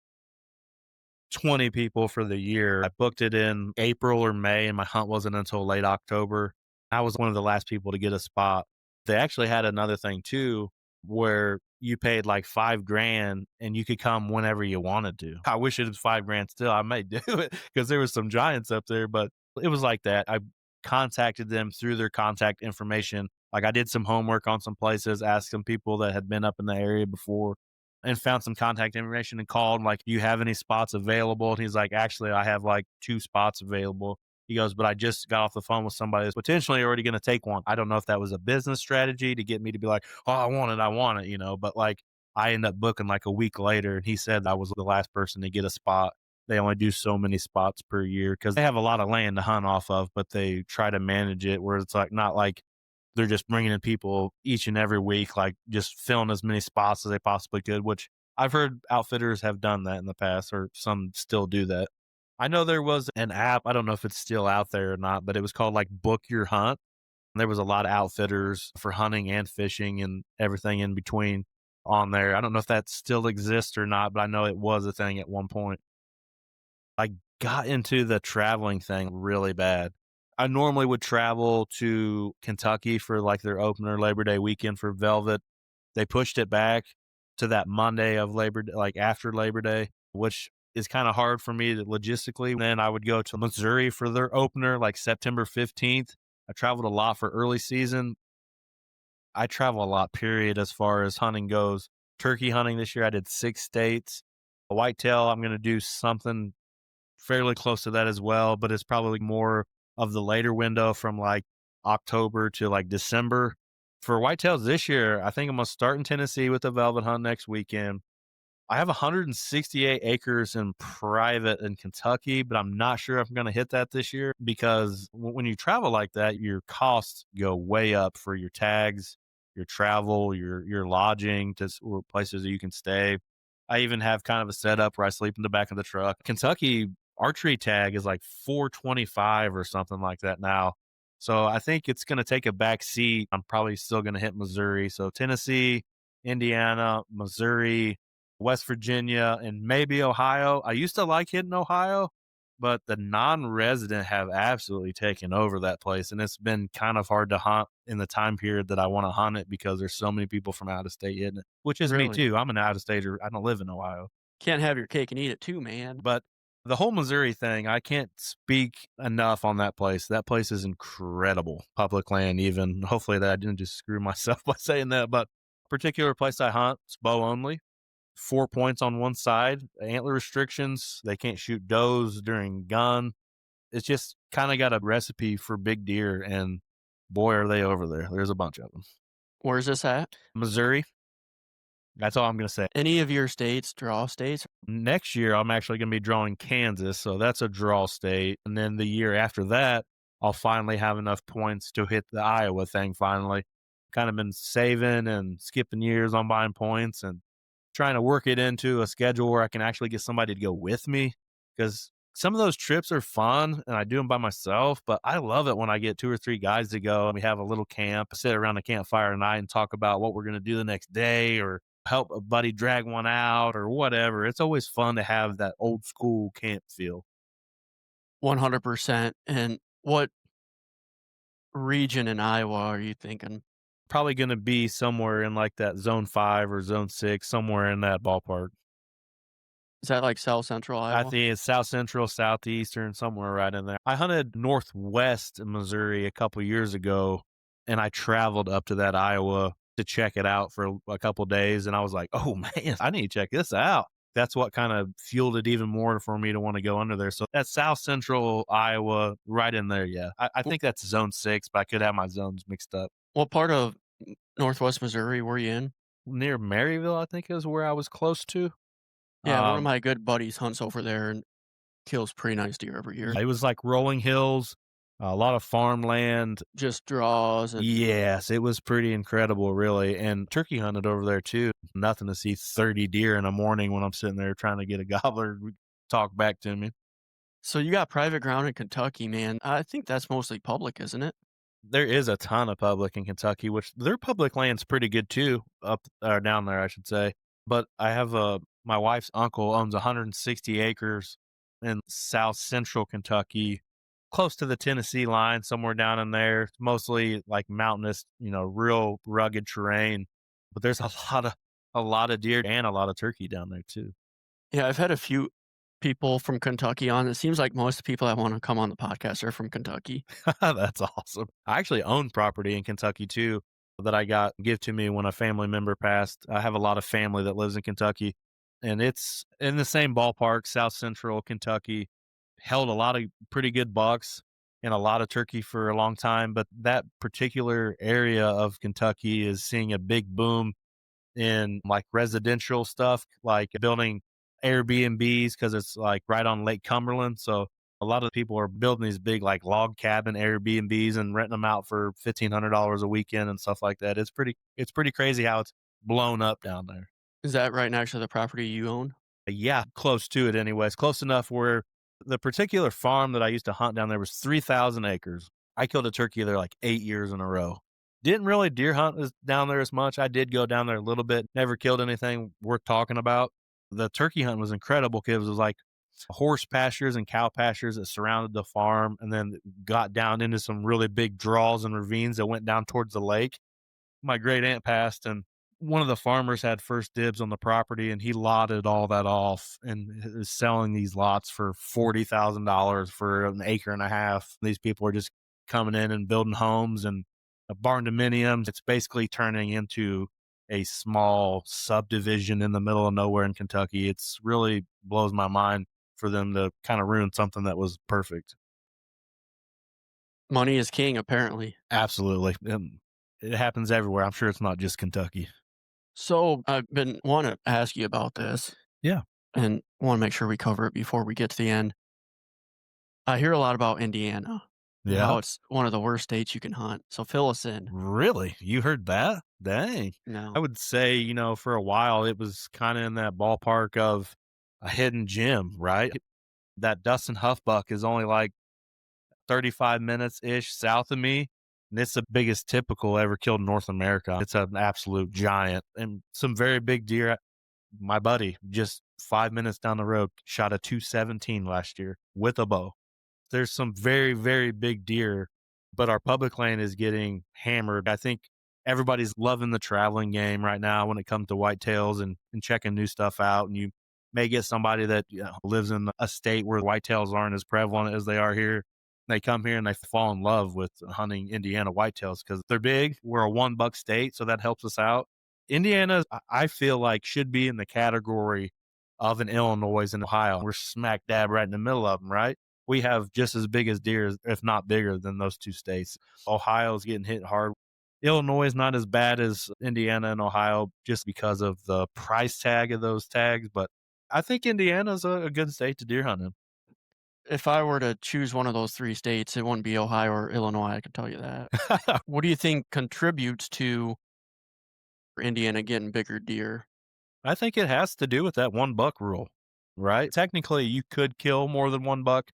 20 people for the year. I booked it in April or May, and my hunt wasn't until late October. I was one of the last people to get a spot. They actually had another thing too, where you paid like 5 grand and you could come whenever you wanted to. I wish it was 5 grand still. I may do it because there was some giants up there, but it was like that. I contacted them through their contact information. Like I did some homework on some places, asked some people that had been up in the area before and found some contact information and called like, do you have any spots available? And he's like, actually, I have like 2 spots available. He goes, but I just got off the phone with somebody that's potentially already going to take one. I don't know if that was a business strategy to get me to be like, oh, I want it, you know, but like I ended up booking like a week later and he said I was the last person to get a spot. They only do so many spots per year because they have a lot of land to hunt off of, but they try to manage it where it's like not like they're just bringing in people each and every week, like just filling as many spots as they possibly could, which I've heard outfitters have done that in the past, or some still do that. I know there was an app, I don't know if it's still out there or not, but it was called like Book Your Hunt. And there was a lot of outfitters for hunting and fishing and everything in between on there. I don't know if that still exists or not, but I know it was a thing at one point. I got into the traveling thing really bad. I normally would travel to Kentucky for like their opener Labor Day weekend for Velvet. They pushed it back to that Monday of Labor Day, like after Labor Day, which is kind of hard for me to logistically. And then I would go to Missouri for their opener, like September 15th. I traveled a lot for early season. I travel a lot, period, as far as hunting goes. Turkey hunting this year, I did 6 states. A whitetail, I'm going to do something fairly close to that as well, but it's probably more of the later window from like October to like December. For whitetails this year, I think I'm going to start in Tennessee with the velvet hunt next weekend. I have 168 acres in private in Kentucky, but I'm not sure if I'm going to hit that this year because when you travel like that, your costs go way up for your tags, your travel, your lodging to places that you can stay. I even have kind of a setup where I sleep in the back of the truck. Kentucky archery tag is like 425 or something like that now. So I think it's going to take a back seat. I'm probably still going to hit Missouri. So Tennessee, Indiana, Missouri, West Virginia, and maybe Ohio. I used to like hitting Ohio, but the non-resident have absolutely taken over that place. And it's been kind of hard to hunt in the time period that I want to hunt it because there's so many people from out of state hitting it, which is me Really? too. I'm an out of stater. I don't live in Ohio. Can't have your cake and eat it too, man. But the whole Missouri thing, I can't speak enough on that place. That place is incredible. Public land, even. Hopefully that I didn't just screw myself by saying that. But particular place I hunt, it's bow only. 4 points on one side, antler restrictions. They can't shoot does during gun. It's just kind of got a recipe for big deer, and boy, are they over there. There's a bunch of them. Where's this at? Missouri, that's all I'm going to say. Any of your states draw states? Next year, I'm actually going to be drawing Kansas, so that's a draw state. And then the year after that, I'll finally have enough points to hit the Iowa thing finally. Kind of been saving and skipping years on buying points and trying to work it into a schedule where I can actually get somebody to go with me, because some of those trips are fun and I do them by myself, but I love it when I get 2 or 3 guys to go and we have a little camp, sit around the campfire at night and talk about what we're going to do the next day, or help a buddy drag one out or whatever. It's always fun to have that old school camp feel. 100%. And what region in Iowa are you thinking? Probably going to be somewhere in like that zone 5 or zone 6, somewhere in that ballpark. Is that like South Central I Iowa? think it's south central, southeastern, somewhere right in there. I hunted northwest Missouri a couple years ago, and I traveled up to that Iowa to check it out for a couple days, and I was like, "Oh man, I need to check this out." That's what kind of fueled it even more for me to want to go under there. So that's south central Iowa, right in there. Yeah, I think that's zone 6, but I could have my zones mixed up. What part of Northwest Missouri were you in? Near Maryville, I think is where I was close to. Yeah, one of Um, my good buddies hunts over there and kills pretty nice deer every year. it was like rolling hills, a lot of farmland. Just draws and Yes, it was pretty incredible, really, and turkey hunted over there too. Nothing to see 30 deer in the morning when I'm sitting there trying to get a gobbler to talk back to me. so you got private ground in Kentucky, man. I think that's mostly public, isn't it? There is a ton of public in Kentucky, which their public land's pretty good too, up or down there, I should say. But I have my wife's uncle owns 160 acres in south central Kentucky, close to the Tennessee line, somewhere down in there. It's mostly like mountainous, real rugged terrain. But there's a lot of deer and a lot of turkey down there too. Yeah, I've had a few people from Kentucky on. It seems like most people that want to come on the podcast are from Kentucky. That's awesome. I actually own property in Kentucky too that I got give to me when a family member passed. I have a lot of family that lives in Kentucky, and it's in the same ballpark, South Central Kentucky. Held a lot of pretty good bucks and a lot of turkey for a long time, but that particular area of Kentucky is seeing a big boom in like residential stuff, like building Airbnbs because it's like right on Lake Cumberland. So a lot of people are building these big like log cabin Airbnbs and renting them out for $1,500 a weekend and stuff like that. It's pretty crazy how it's blown up down there. Is that right next to the property you own? Yeah, close to it anyways. Close enough where the particular farm that I used to hunt down there was 3,000 acres. I killed a turkey there like 8 years in a row. Didn't really deer hunt down there as much. I did go down there a little bit. Never killed anything worth talking about. The turkey hunt was incredible because it was like horse pastures and cow pastures that surrounded the farm, and then got down into some really big draws and ravines that went down towards the lake. My great aunt passed, and one of the farmers had first dibs on the property, and he lotted all that off and is selling these lots for $40,000 for an acre and a half. These people are just coming in and building homes and barn dominiums. It's basically turning into a small subdivision in the middle of nowhere in Kentucky. It's really blows my mind for them to kind of ruin something that was perfect. Money is king, apparently. Absolutely. It happens everywhere. I'm sure it's not just Kentucky. So I've been want to ask you about this Yeah. and want to make sure we cover it before we get to the end. I hear a lot about Indiana and Yeah. how it's one of the worst states you can hunt. So fill us in. Really? You heard that? Dang. I No. would say, for a while it was kind of in that ballpark of a hidden gem, right? That Dustin Huff buck is only like 35 minutes ish south of me. And it's the biggest typical ever killed in North America. It's an absolute giant and some very big deer. My buddy, just 5 minutes down the road, shot a 217 last year with a bow. There's some very, very big deer, but our public land is getting hammered. I think everybody's loving the traveling game right now when it comes to whitetails and checking new stuff out. And you may get somebody that lives in a state where whitetails aren't as prevalent as they are here. They come here and they fall in love with hunting Indiana whitetails because they're big. We're a 1 buck state, so that helps us out. Indiana, I feel like, should be in the category of an Illinois and Ohio. We're smack dab right in the middle of them, right? we have just as big as deer, if not bigger than those two states. Ohio's getting hit hard. Illinois is not as bad as Indiana and Ohio just because of the price tag of those tags, but I think Indiana's a good state to deer hunt in. If I were to choose one of those 3 states, it wouldn't be Ohio or Illinois, I can tell you that. What do you think contributes to Indiana getting bigger deer? I think it has to do with that 1 buck rule, right? Technically, you could kill more than 1 buck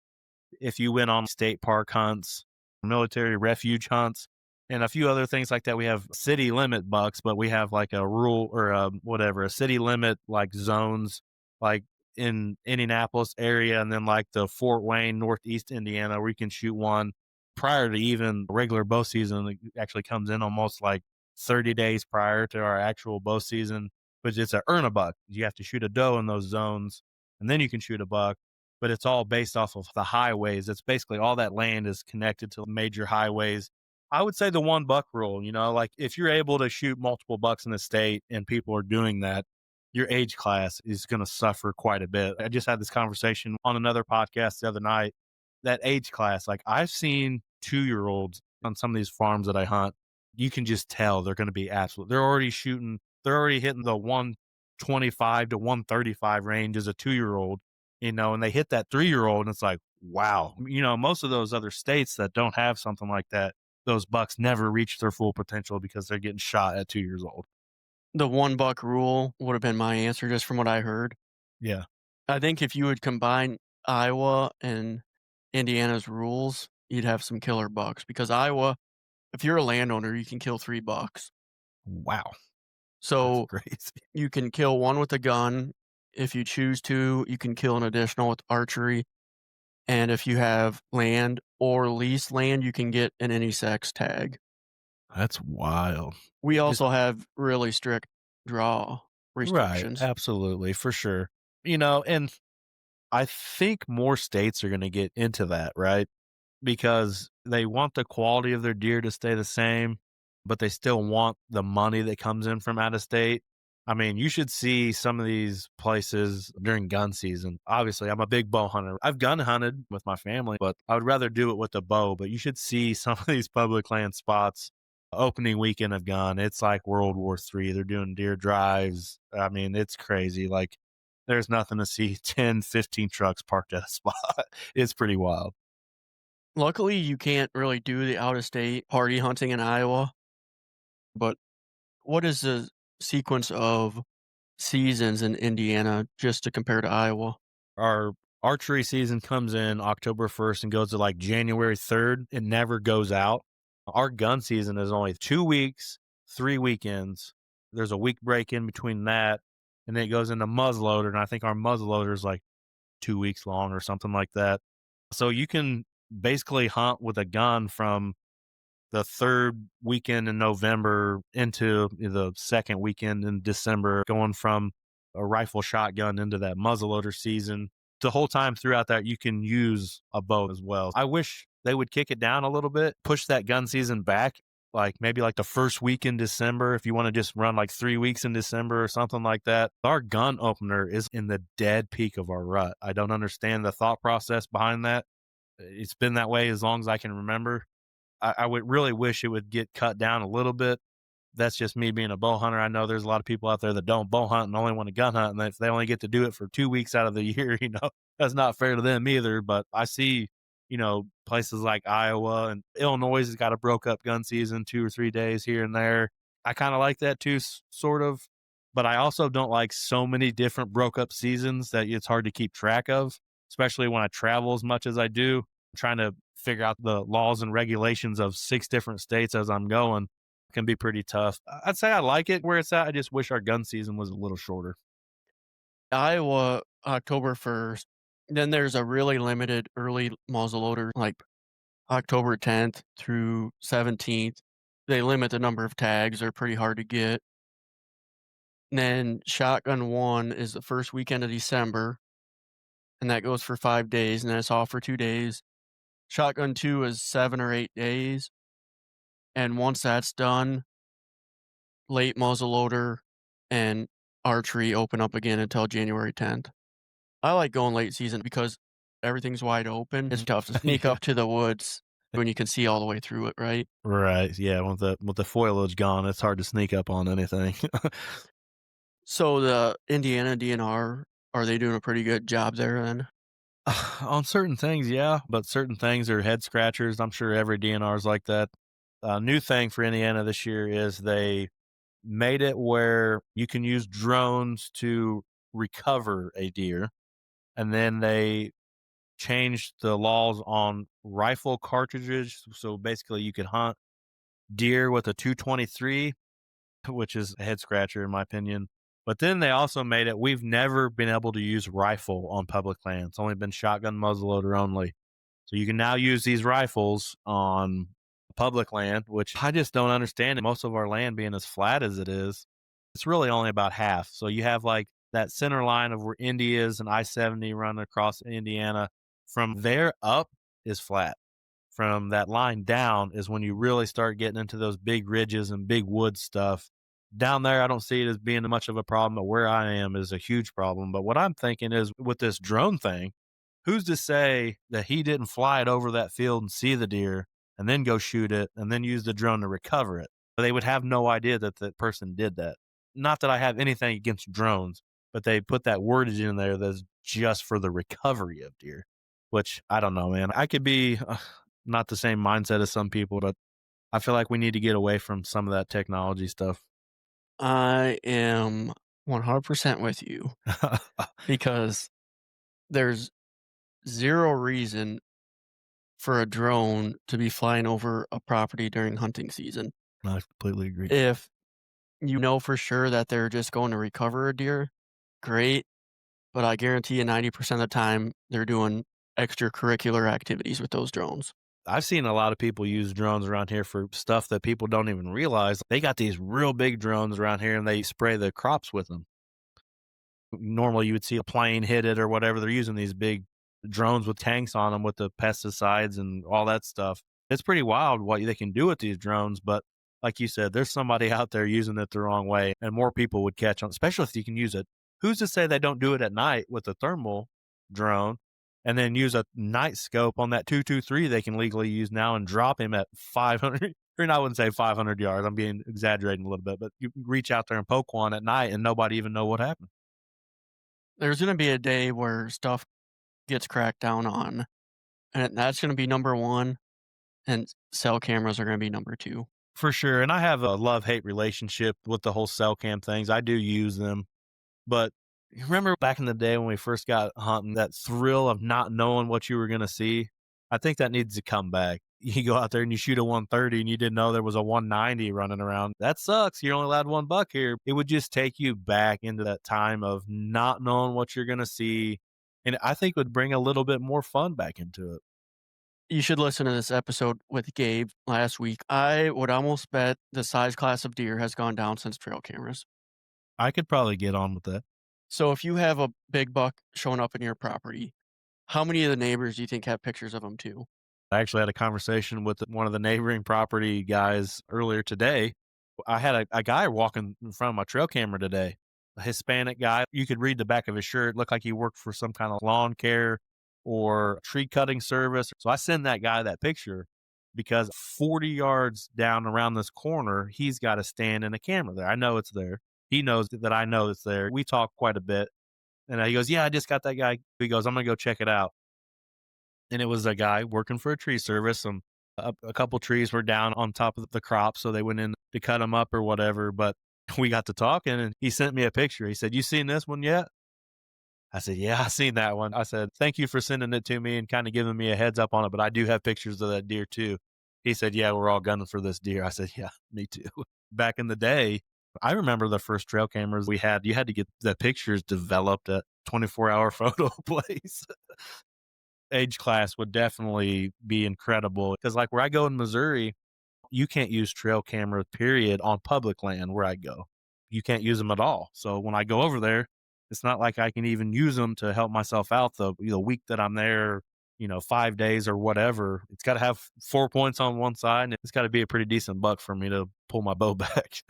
if you went on state park hunts, military refuge hunts, and a few other things like that. We have city limit bucks, but we have like a rule or whatever, a city limit like zones, like in Indianapolis area, and then like the Fort Wayne, Northeast Indiana, where you can shoot one prior to even regular bow season. It actually comes in almost like 30 days prior to our actual bow season, but it's a earn a buck. You have to shoot a doe in those zones, and then you can shoot a buck, but it's all based off of the highways. It's basically all that land is connected to major highways. I would say the 1 buck rule, like if you're able to shoot multiple bucks in the state and people are doing that, your age class is going to suffer quite a bit. I just had this conversation on another podcast the other night. That age class, like I've seen 2-year olds on some of these farms that I hunt. You can just tell they're going to be absolute. They're already hitting the 125 to 135 range as a 2-year old, and they hit that 3-year old and it's like, wow. Most of those other states that don't have something like that, those bucks never reach their full potential because they're getting shot at 2 years old. The 1 buck rule would have been my answer just from what I heard. Yeah. I think if you would combine Iowa and Indiana's rules, you'd have some killer bucks because Iowa, if you're a landowner, you can kill 3 bucks. Wow. That's So crazy. you can kill one with a gun. If you choose to, you can kill an additional with archery. And if you have land or lease land, you can get an any sex tag. That's wild. We Just also have really strict draw right. restrictions. Absolutely. For sure. And I think more states are going to get into that, right? Because they want the quality of their deer to stay the same, but they still want the money that comes in from out of state. I mean, you should see some of these places during gun season. Obviously, I'm a big bow hunter. I've gun hunted with my family, but I would rather do it with a bow. But you should see some of these public land spots opening weekend of gun. It's like World War III. They're doing deer drives. I mean, it's crazy. Like, there's nothing to see 10, 15 trucks parked at a spot. It's pretty wild. Luckily, you can't really do the out of state party hunting in Iowa, but what is the sequence of seasons in Indiana just to compare to Iowa? Our archery season comes in October 1st and goes to like January 3rd. It never goes out. Our gun season is only 2 weeks, 3 weekends. There's a week break in between that, and then it goes into muzzleloader. And I think our muzzleloader is like 2 weeks long or something like that. So you can basically hunt with a gun from the third weekend in November into the second weekend in December, going from a rifle shotgun into that muzzleloader season. The whole time throughout that, you can use a bow as well. I wish they would kick it down a little bit, push that gun season back, like maybe like the first week in December, if you want to just run like 3 weeks in December or something like that. Our gun opener is in the dead peak of our rut. I don't understand the thought process behind that. It's been that way as long as I can remember. I would really wish it would get cut down a little bit. That's just me being a bow hunter. I know there's a lot of people out there that don't bow hunt and only want to gun hunt, and if they only get to do it for 2 weeks out of the year, that's not fair to them either. But I see, places like Iowa and Illinois has got a broke up gun season, 2 or 3 days here and there. I kind of like that too, sort of. But I also don't like so many different broke up seasons that it's hard to keep track of, especially when I travel as much as I do, trying to figure out the laws and regulations of 6 different states as I'm going can be pretty tough. I'd say I like it where it's at. I just wish our gun season was a little shorter. Iowa, October 1st. Then there's a really limited early muzzleloader, like October 10th through 17th. They limit the number of tags. They're pretty hard to get. And then Shotgun 1 is the first weekend of December, and that goes for 5 days, and then it's off for 2 days. Shotgun 2 is 7 or 8 days, and once that's done, late muzzleloader and archery open up again until January 10th. I like going late season because everything's wide open, it's tough to sneak Yeah. up to the woods when you can see all the way through it, right? Right. Yeah. With the foliage gone, it's hard to sneak up on anything. So the Indiana DNR, are they doing a pretty good job there then? On certain things, yeah, but certain things are head scratchers. I'm sure every DNR is like that. New thing for Indiana this year is they made it where you can use drones to recover a deer, and then they changed the laws on rifle cartridges. So basically, you could hunt deer with a 223, which is a head scratcher in my opinion. But then they also made it we've never been able to use rifle on public land. It's only been shotgun muzzleloader only. So you can now use these rifles on public land, which I just don't understand. Most of our land being as flat as it is, it's really only about half. So you have like that center line of where Indy is and I-70 run across Indiana. From there up is flat. From that line down is when you really start getting into those big ridges and big wood stuff. Down there, I don't see it as being much of a problem, but where I am is a huge problem. But what I'm thinking is with this drone thing, who's to say that he didn't fly it over that field and see the deer and then go shoot it and then use the drone to recover it? They would have no idea that the person did that. Not that I have anything against drones, but they put that wordage in there that's just for the recovery of deer, which I don't know, man. I could be not the same mindset as some people, but I feel like we need to get away from some of that technology stuff. I am 100% with you because there's 0 reason for a drone to be flying over a property during hunting season. I completely agree. If you know for sure that they're just going to recover a deer, great, but I guarantee you 90% of the time they're doing extracurricular activities with those drones. I've seen a lot of people use drones around here for stuff that people don't even realize. They got these real big drones around here and they spray the crops with them. Normally, you would see a plane hit it or whatever. They're using these big drones with tanks on them with the pesticides and all that stuff. It's pretty wild what they can do with these drones. But like you said, there's somebody out there using it the wrong way, and more people would catch on, especially if you can use it. Who's to say they don't do it at night with a thermal drone and then use a night scope on that 223 they can legally use now and drop him at 500? Or I wouldn't say 500 yards. I'm being exaggerating a little bit, but you reach out there and poke one at night and nobody even know what happened. There's going to be a day where stuff gets cracked down on, and that's going to be number one, and cell cameras are going to be number two. For sure, and I have a love-hate relationship with the whole cell cam things. I do use them, but you remember back in the day when we first got hunting, that thrill of not knowing what you were gonna see? I think that needs to come back. You go out there and you shoot a 130 and you didn't know there was a 190 running around. That sucks. You're only allowed 1 buck here. It would just take you back into that time of not knowing what you're gonna see, and I think would bring a little bit more fun back into it. You should listen to this episode with Gabe last week. I would almost bet the size class of deer has gone down since trail cameras. I could probably get on with that. So if you have a big buck showing up in your property, how many of the neighbors do you think have pictures of them too? I actually had a conversation with one of the neighboring property guys earlier today. I had a guy walking in front of my trail camera today, a Hispanic guy. You could read the back of his shirt, looked like he worked for some kind of lawn care or tree cutting service. So I send that guy that picture because 40 yards down around this corner, he's got a stand and a camera there. I know it's there. He knows that I know it's there. We talk quite a bit. And he goes, "Yeah, I just got that guy." He goes, "I'm going to go check it out." And it was a guy working for a tree service. A couple trees were down on top of the crop, so they went in to cut them up or whatever. But we got to talking, and he sent me a picture. He said, "You seen this one yet?" I said, "Yeah, I seen that one." I said, "Thank you for sending it to me and kind of giving me a heads up on it, but I do have pictures of that deer too." He said, "Yeah, we're all gunning for this deer." I said, "Yeah, me too." Back in the day, I remember the first trail cameras we had. You had to get the pictures developed at 24-hour photo place. Age class would definitely be incredible because, like, where I go in Missouri, you can't use trail cameras, period, on public land where I go. You can't use them at all. So when I go over there, it's not like I can even use them to help myself out the week that I'm there, 5 days or whatever. It's got to have 4 points on one side, and it's got to be a pretty decent buck for me to pull my bow back.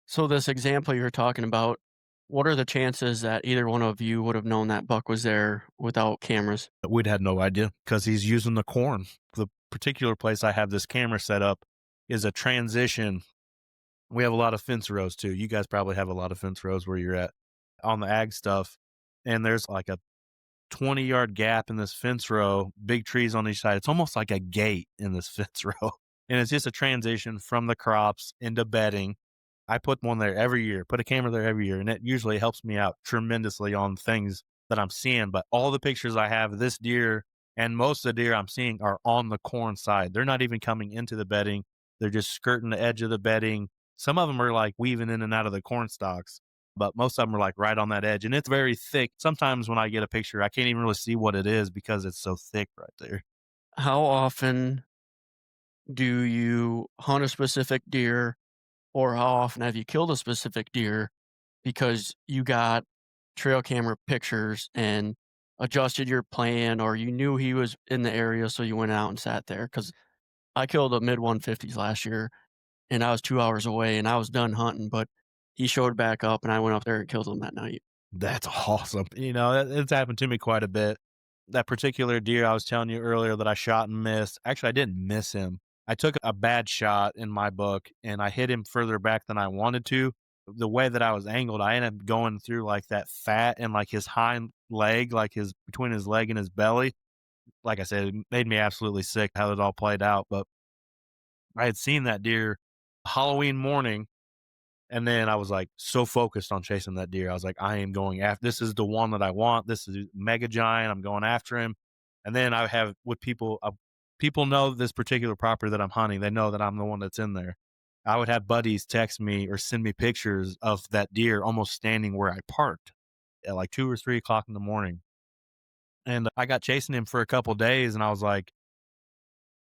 So this example you're talking about, What are the chances that either one of you would have known that buck was there without cameras? We'd had no idea because he's using the corn. The particular place I have this camera set up is a transition. We have a lot of fence rows too. You guys probably have a lot of fence rows where you're at on the ag stuff. And there's like a 20-yard gap in this fence row, big trees on each side. It's almost like a gate in this fence row. And it's just a transition from the crops into bedding. I put one there every year, put a camera there every year, and it usually helps me out tremendously on things that I'm seeing. But all the pictures I have of this deer and most of the deer I'm seeing are on the corn side. They're not even coming into the bedding. They're just skirting the edge of the bedding. Some of them are like weaving in and out of the corn stalks, but most of them are like right on that edge. And it's very thick. Sometimes when I get a picture, I can't even really see what it is because it's so thick right there. How often do you hunt a specific deer, or how often have you killed a specific deer because you got trail camera pictures and adjusted your plan, or you knew he was in the area, so you went out and sat there? Because I killed a mid 150s last year, and I was 2 hours away, and I was done hunting, but he showed back up, and I went up there and killed him that night. That's awesome. It's happened to me quite a bit. That particular deer I was telling you earlier that I shot and missed, actually, I didn't miss him. I took a bad shot in my book and I hit him further back than I wanted to. The way that I was angled, I ended up going through like that fat and like his hind leg, like his between his leg and his belly. Like I said, it made me absolutely sick how it all played out. But I had seen that deer Halloween morning. And then I was like so focused on chasing that deer. I was like, I am going after this is the one that I want. This is mega giant. I'm going after him. And then I have what people know this particular property that I'm hunting. They know that I'm the one that's in there. I would have buddies text me or send me pictures of that deer almost standing where I parked at like 2 or 3 o'clock in the morning. And I got chasing him for a couple days and I was like,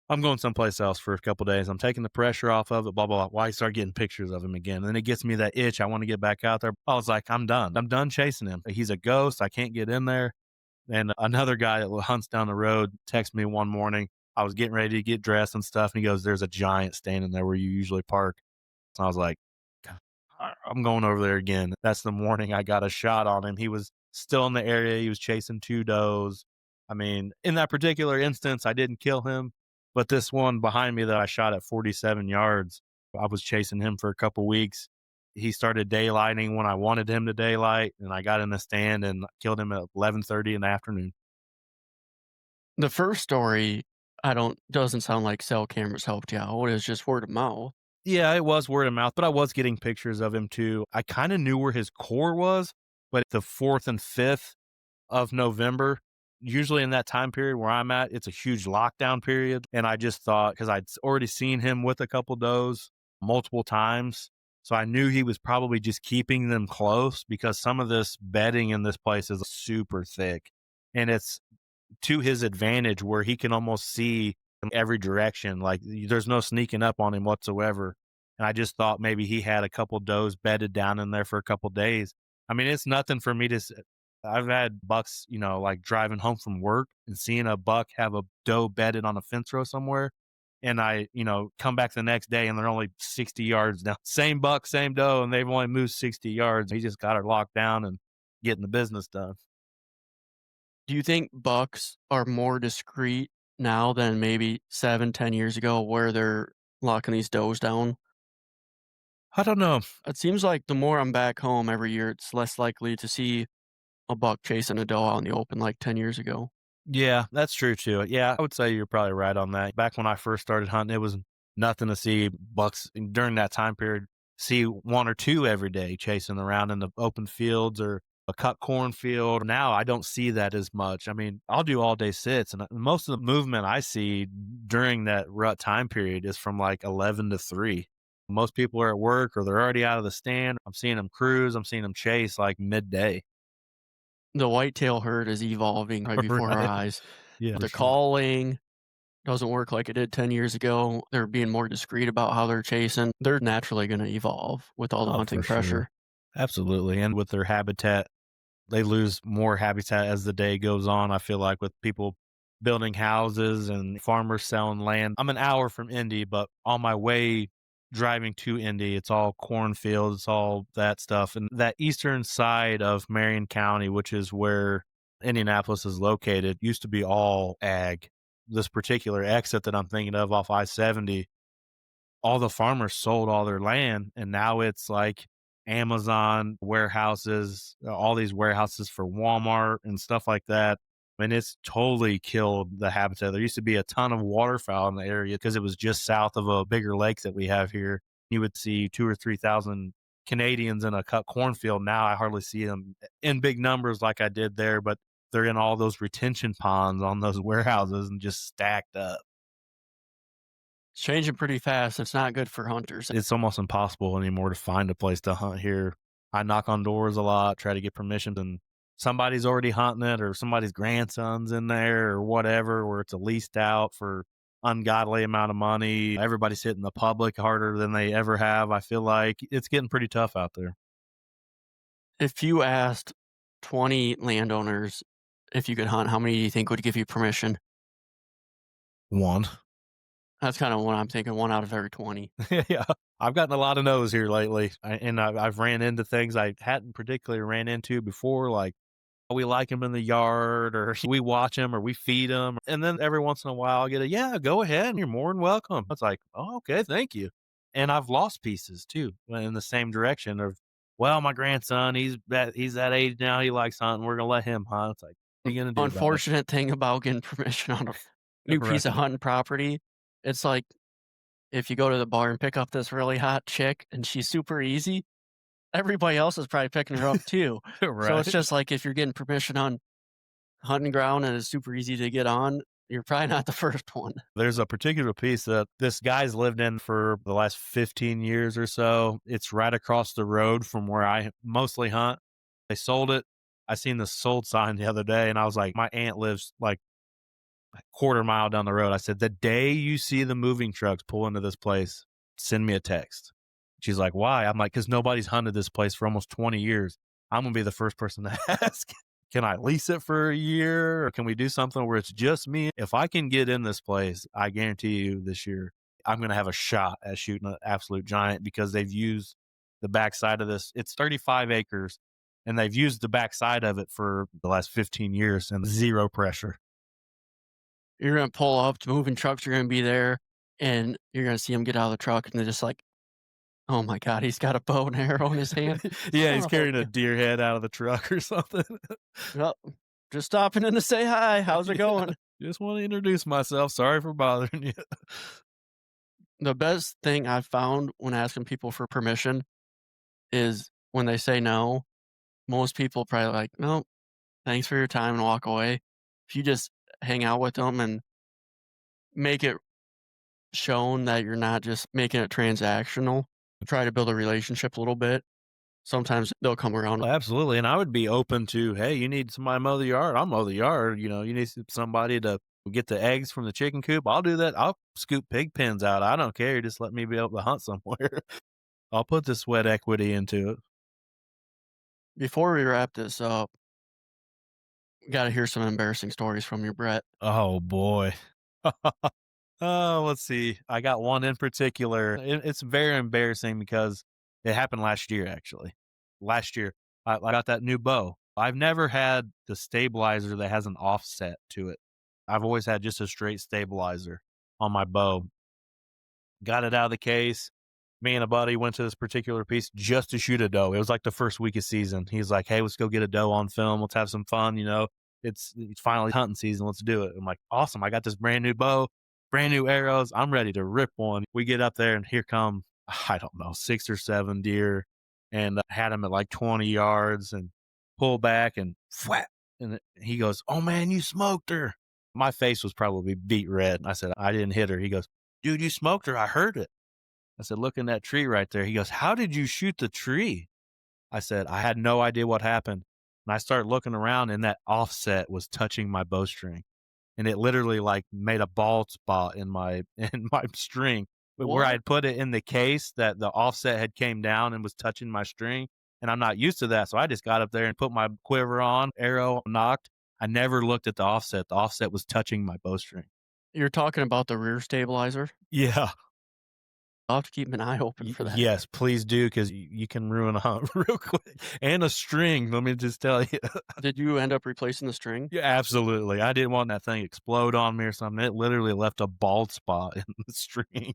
I'm going someplace else for a couple days. I'm taking the pressure off of it, blah, blah, blah. Why start getting pictures of him again? And then it gets me that itch. I want to get back out there. I was like, I'm done. I'm done chasing him. He's a ghost. I can't get in there. And another guy that hunts down the road texted me one morning. I was getting ready to get dressed and stuff. And he goes, there's a giant standing there where you usually park. So I was like, "God, I'm going over there again." That's the morning I got a shot on him. He was still in the area. He was chasing two does. I mean, in that particular instance, I didn't kill him, but this one behind me that I shot at 47 yards, I was chasing him for a couple weeks. He started daylighting when I wanted him to daylight, and I got in the stand and killed him at 11:30 in the afternoon. The first story, I don't doesn't sound like cell cameras helped you out. It was just word of mouth. Yeah, it was word of mouth, but I was getting pictures of him too. I kind of knew where his core was, but the 4th and 5th of November, usually in that time period where I'm at, it's a huge lockdown period. And I just thought, because I'd already seen him with a couple does multiple times. So I knew he was probably just keeping them close because some of this bedding in this place is super thick. And it's to his advantage where he can almost see in every direction. Like there's no sneaking up on him whatsoever. And I just thought maybe he had a couple does bedded down in there for a couple days. I mean, it's nothing for me to. I've had bucks, like driving home from work and seeing a buck have a doe bedded on a fence row somewhere. And I, come back the next day and they're only 60 yards down. Same buck, same doe, and they've only moved 60 yards. He just got her locked down and getting the business done. Do you think bucks are more discreet now than maybe 7, 10 years ago where they're locking these does down? I don't know. It seems like the more I'm back home every year, it's less likely to see a buck chasing a doe out in the open like 10 years ago. Yeah, that's true too. Yeah, I would say you're probably right on that. Back when I first started hunting, it was nothing to see bucks during that time period, see one or two every day chasing around in the open fields or a cut cornfield. Now I don't see that as much. I mean, I'll do all day sits, and most of the movement I see during that rut time period is from like 11 to 3. Most people are at work or they're already out of the stand. I'm seeing them cruise, I'm seeing them chase like midday. The whitetail herd is evolving right before our Right. eyes. Yeah, for The sure. calling doesn't work like it did 10 years ago. They're being more discreet about how they're chasing. They're naturally going to evolve with all the Oh, for hunting sure. pressure. Absolutely. And with their habitat, they lose more habitat as the day goes on. I feel like with people building houses and farmers selling land. I'm an hour from Indy, but on my way driving to Indy. It's all cornfields, it's all that stuff. And that eastern side of Marion County, which is where Indianapolis is located, used to be all ag. This particular exit that I'm thinking of off I-70, all the farmers sold all their land, and now it's like Amazon warehouses, all these warehouses for Walmart and stuff like that. And it's totally killed the habitat. There used to be a ton of waterfowl in the area because it was just south of a bigger lake that we have here. You would see 2 or 3 thousand Canadians in a cut cornfield. Now I hardly see them in big numbers like I did there, but they're in all those retention ponds on those warehouses and just stacked up. It's changing pretty fast. It's not good for hunters. It's almost impossible anymore to find a place to hunt here. I knock on doors a lot, try to get permission, and somebody's already hunting it, or somebody's grandson's in there, or whatever, where it's leased out for ungodly amount of money. Everybody's hitting the public harder than they ever have. I feel like it's getting pretty tough out there. If you asked 20 landowners if you could hunt, how many do you think would give you permission? One. That's kind of what I'm thinking, one out of every 20. Yeah. I've gotten a lot of no's here lately, and I've ran into things I hadn't particularly ran into before, like we like them in the yard, or we watch them, or we feed them. And then every once in a while, I get a, yeah, go ahead. You're more than welcome. It's like, oh, okay, thank you. And I've lost pieces too in the same direction of, well, my grandson, he's that age now. He likes hunting. We're going to let him hunt. It's like, what are you going to do about it? Unfortunate thing about getting permission on a new piece of Right. hunting property, it's like if you go to the bar and pick up this really hot chick and she's super easy, everybody else is probably picking her up too. So it's Right. just like if you're getting permission on hunting ground and it's super easy to get on, you're probably not the first one. There's a particular piece that this guy's lived in for the last 15 years or so. It's right across the road from where I mostly hunt. They sold it. I seen the sold sign the other day, and I was like, my aunt lives like a quarter mile down the road. I said, the day you see the moving trucks pull into this place, send me a text. She's like, why? I'm like, because nobody's hunted this place for almost 20 years. I'm going to be the first person to ask. Can I lease it for a year? Or can we do something where it's just me? If I can get in this place, I guarantee you this year, I'm going to have a shot at shooting an absolute giant because they've used the backside of this. It's 35 acres, and they've used the backside of it for the last 15 years and zero pressure. You're gonna pull up, the moving trucks are gonna be there, and you're gonna see him get out of the truck, and they're just like, "Oh my god, he's got a bow and arrow in his hand." Yeah, Son he's of a carrying a deer head out of the truck or something. Well, just stopping in to say hi. How's it going? Just want to introduce myself. Sorry for bothering you. The best thing I've found when asking people for permission is when they say no, most people probably like, "No, thanks for your time," and walk away. If you just hang out with them and make it shown that you're not just making it transactional, try to build a relationship a little bit, sometimes they'll come around. Well, absolutely. And I would be open to, hey, you need somebody to mow the yard. I'll mow the yard. You know, you need somebody to get the eggs from the chicken coop. I'll do that. I'll scoop pig pens out. I don't care. Just let me be able to hunt somewhere. I'll put the sweat equity into it. Before we wrap this up, gotta hear some embarrassing stories from your Brett. Oh, boy. Oh, let's see. I got one in particular. It's very embarrassing because it happened last year, actually. Last year, I got that new bow. I've never had the stabilizer that has an offset to it. I've always had just a straight stabilizer on my bow. Got it out of the case. Me and a buddy went to this particular piece just to shoot a doe. It was like the first week of season. He's like, hey, let's go get a doe on film. Let's have some fun. You know, it's finally hunting season. Let's do it. I'm like, awesome. I got this brand new bow, brand new arrows. I'm ready to rip one. We get up there and here come, I don't know, 6 or 7 deer and had them at like 20 yards and pull back and flat. And he goes, oh man, you smoked her. My face was probably beat red. I said, I didn't hit her. He goes, dude, you smoked her. I heard it. I said, look in that tree right there. He goes, how did you shoot the tree? I said, I had no idea what happened. And I started looking around and that offset was touching my bowstring. And it literally like made a bald spot in my in my string. But where What? I'd put it in the case that the offset had came down and was touching my string. And I'm not used to that. So I just got up there and put my quiver on, arrow knocked. I never looked at the offset. The offset was touching my bowstring. You're talking about the rear stabilizer? Yeah. I'll have to keep an eye open for that. Yes, please do, because you can ruin a hunt real quick. And a string, let me just tell you. Did you end up replacing the string? Yeah, absolutely. I didn't want that thing to explode on me or something. It literally left a bald spot in the string.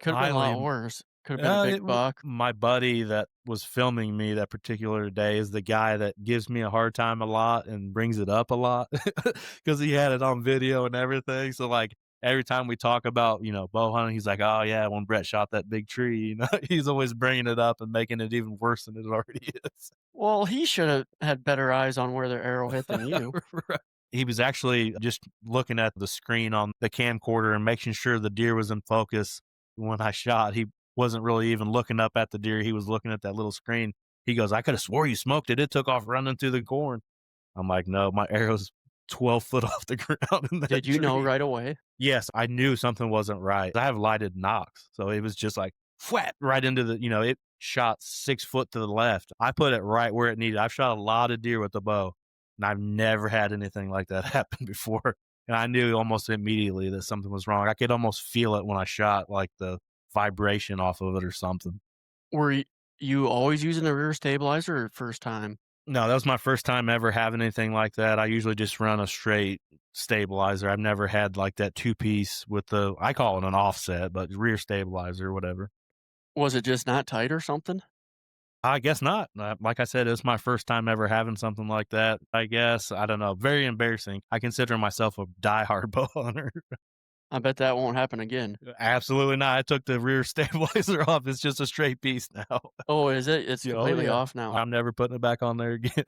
Could have been a lot worse. Could have been a big buck. My buddy that was filming me that particular day is the guy that gives me a hard time a lot and brings it up a lot because he had it on video and everything. So like every time we talk about, bow hunting, he's like, "Oh yeah, when Brett shot that big tree," he's always bringing it up and making it even worse than it already is. Well, he should have had better eyes on where the arrow hit than you. Right. He was actually just looking at the screen on the camcorder and making sure the deer was in focus. When I shot, he wasn't really even looking up at the deer. He was looking at that little screen. He goes, "I could have swore you smoked it. It took off running through the corn." I'm like, "No, my arrow's 12 foot off the ground." In that Did you know tree. right away? Yes, I knew something wasn't right. I have lighted nocks, so it was just like flat right into the. It shot 6 foot to the left. I put it right where it needed. I've shot a lot of deer with the bow, and I've never had anything like that happen before. And I knew almost immediately that something was wrong. I could almost feel it when I shot, like the vibration off of it or something. Were you always using the rear stabilizer or first time? No, that was my first time ever having anything like that. I usually just run a straight stabilizer. I've never had like that 2-piece with I call it an offset, but rear stabilizer or whatever. Was it just not tight or something? I guess not. Like I said, it's my first time ever having something like that. I guess, I don't know, very embarrassing. I consider myself a diehard bow hunter. I bet that won't happen again. Absolutely not. I took the rear stabilizer off. It's just a straight piece now. Oh, is it? It's Oh, completely yeah. off now. I'm never putting it back on there again.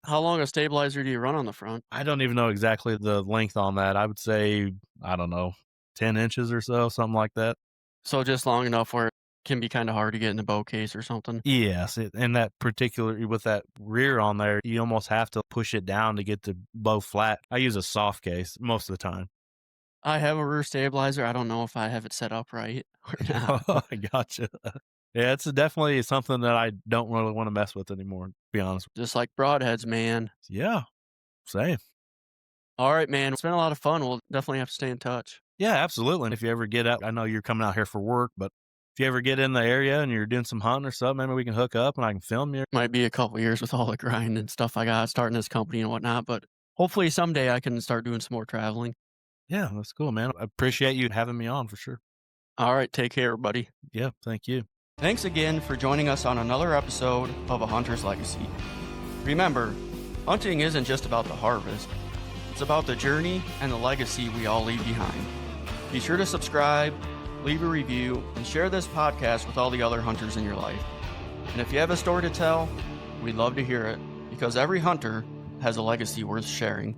How long a stabilizer do you run on the front? I don't even know exactly the length on that. I would say, I don't know, 10 inches or so, something like that. So just long enough where it can be kind of hard to get in the bow case or something? Yes, and that particular with that rear on there, you almost have to push it down to get the bow flat. I use a soft case most of the time. I have a rear stabilizer. I don't know if I have it set up right or not. I gotcha. Yeah, it's definitely something that I don't really want to mess with anymore, to be honest. Just like broadheads, man. Yeah, same. All right, man. It's been a lot of fun. We'll definitely have to stay in touch. Yeah, absolutely. And if you ever get out, I know you're coming out here for work, but if you ever get in the area and you're doing some hunting or something, maybe we can hook up and I can film you. Might be a couple years with all the grind and stuff I got starting this company and whatnot, but hopefully someday I can start doing some more traveling. Yeah, that's cool, man. I appreciate you having me on for sure. All right. Take care, buddy. Yeah, thank you. Thanks again for joining us on another episode of A Hunter's Legacy. Remember, hunting isn't just about the harvest. It's about the journey and the legacy we all leave behind. Be sure to subscribe, leave a review, and share this podcast with all the other hunters in your life. And if you have a story to tell, we'd love to hear it, because every hunter has a legacy worth sharing.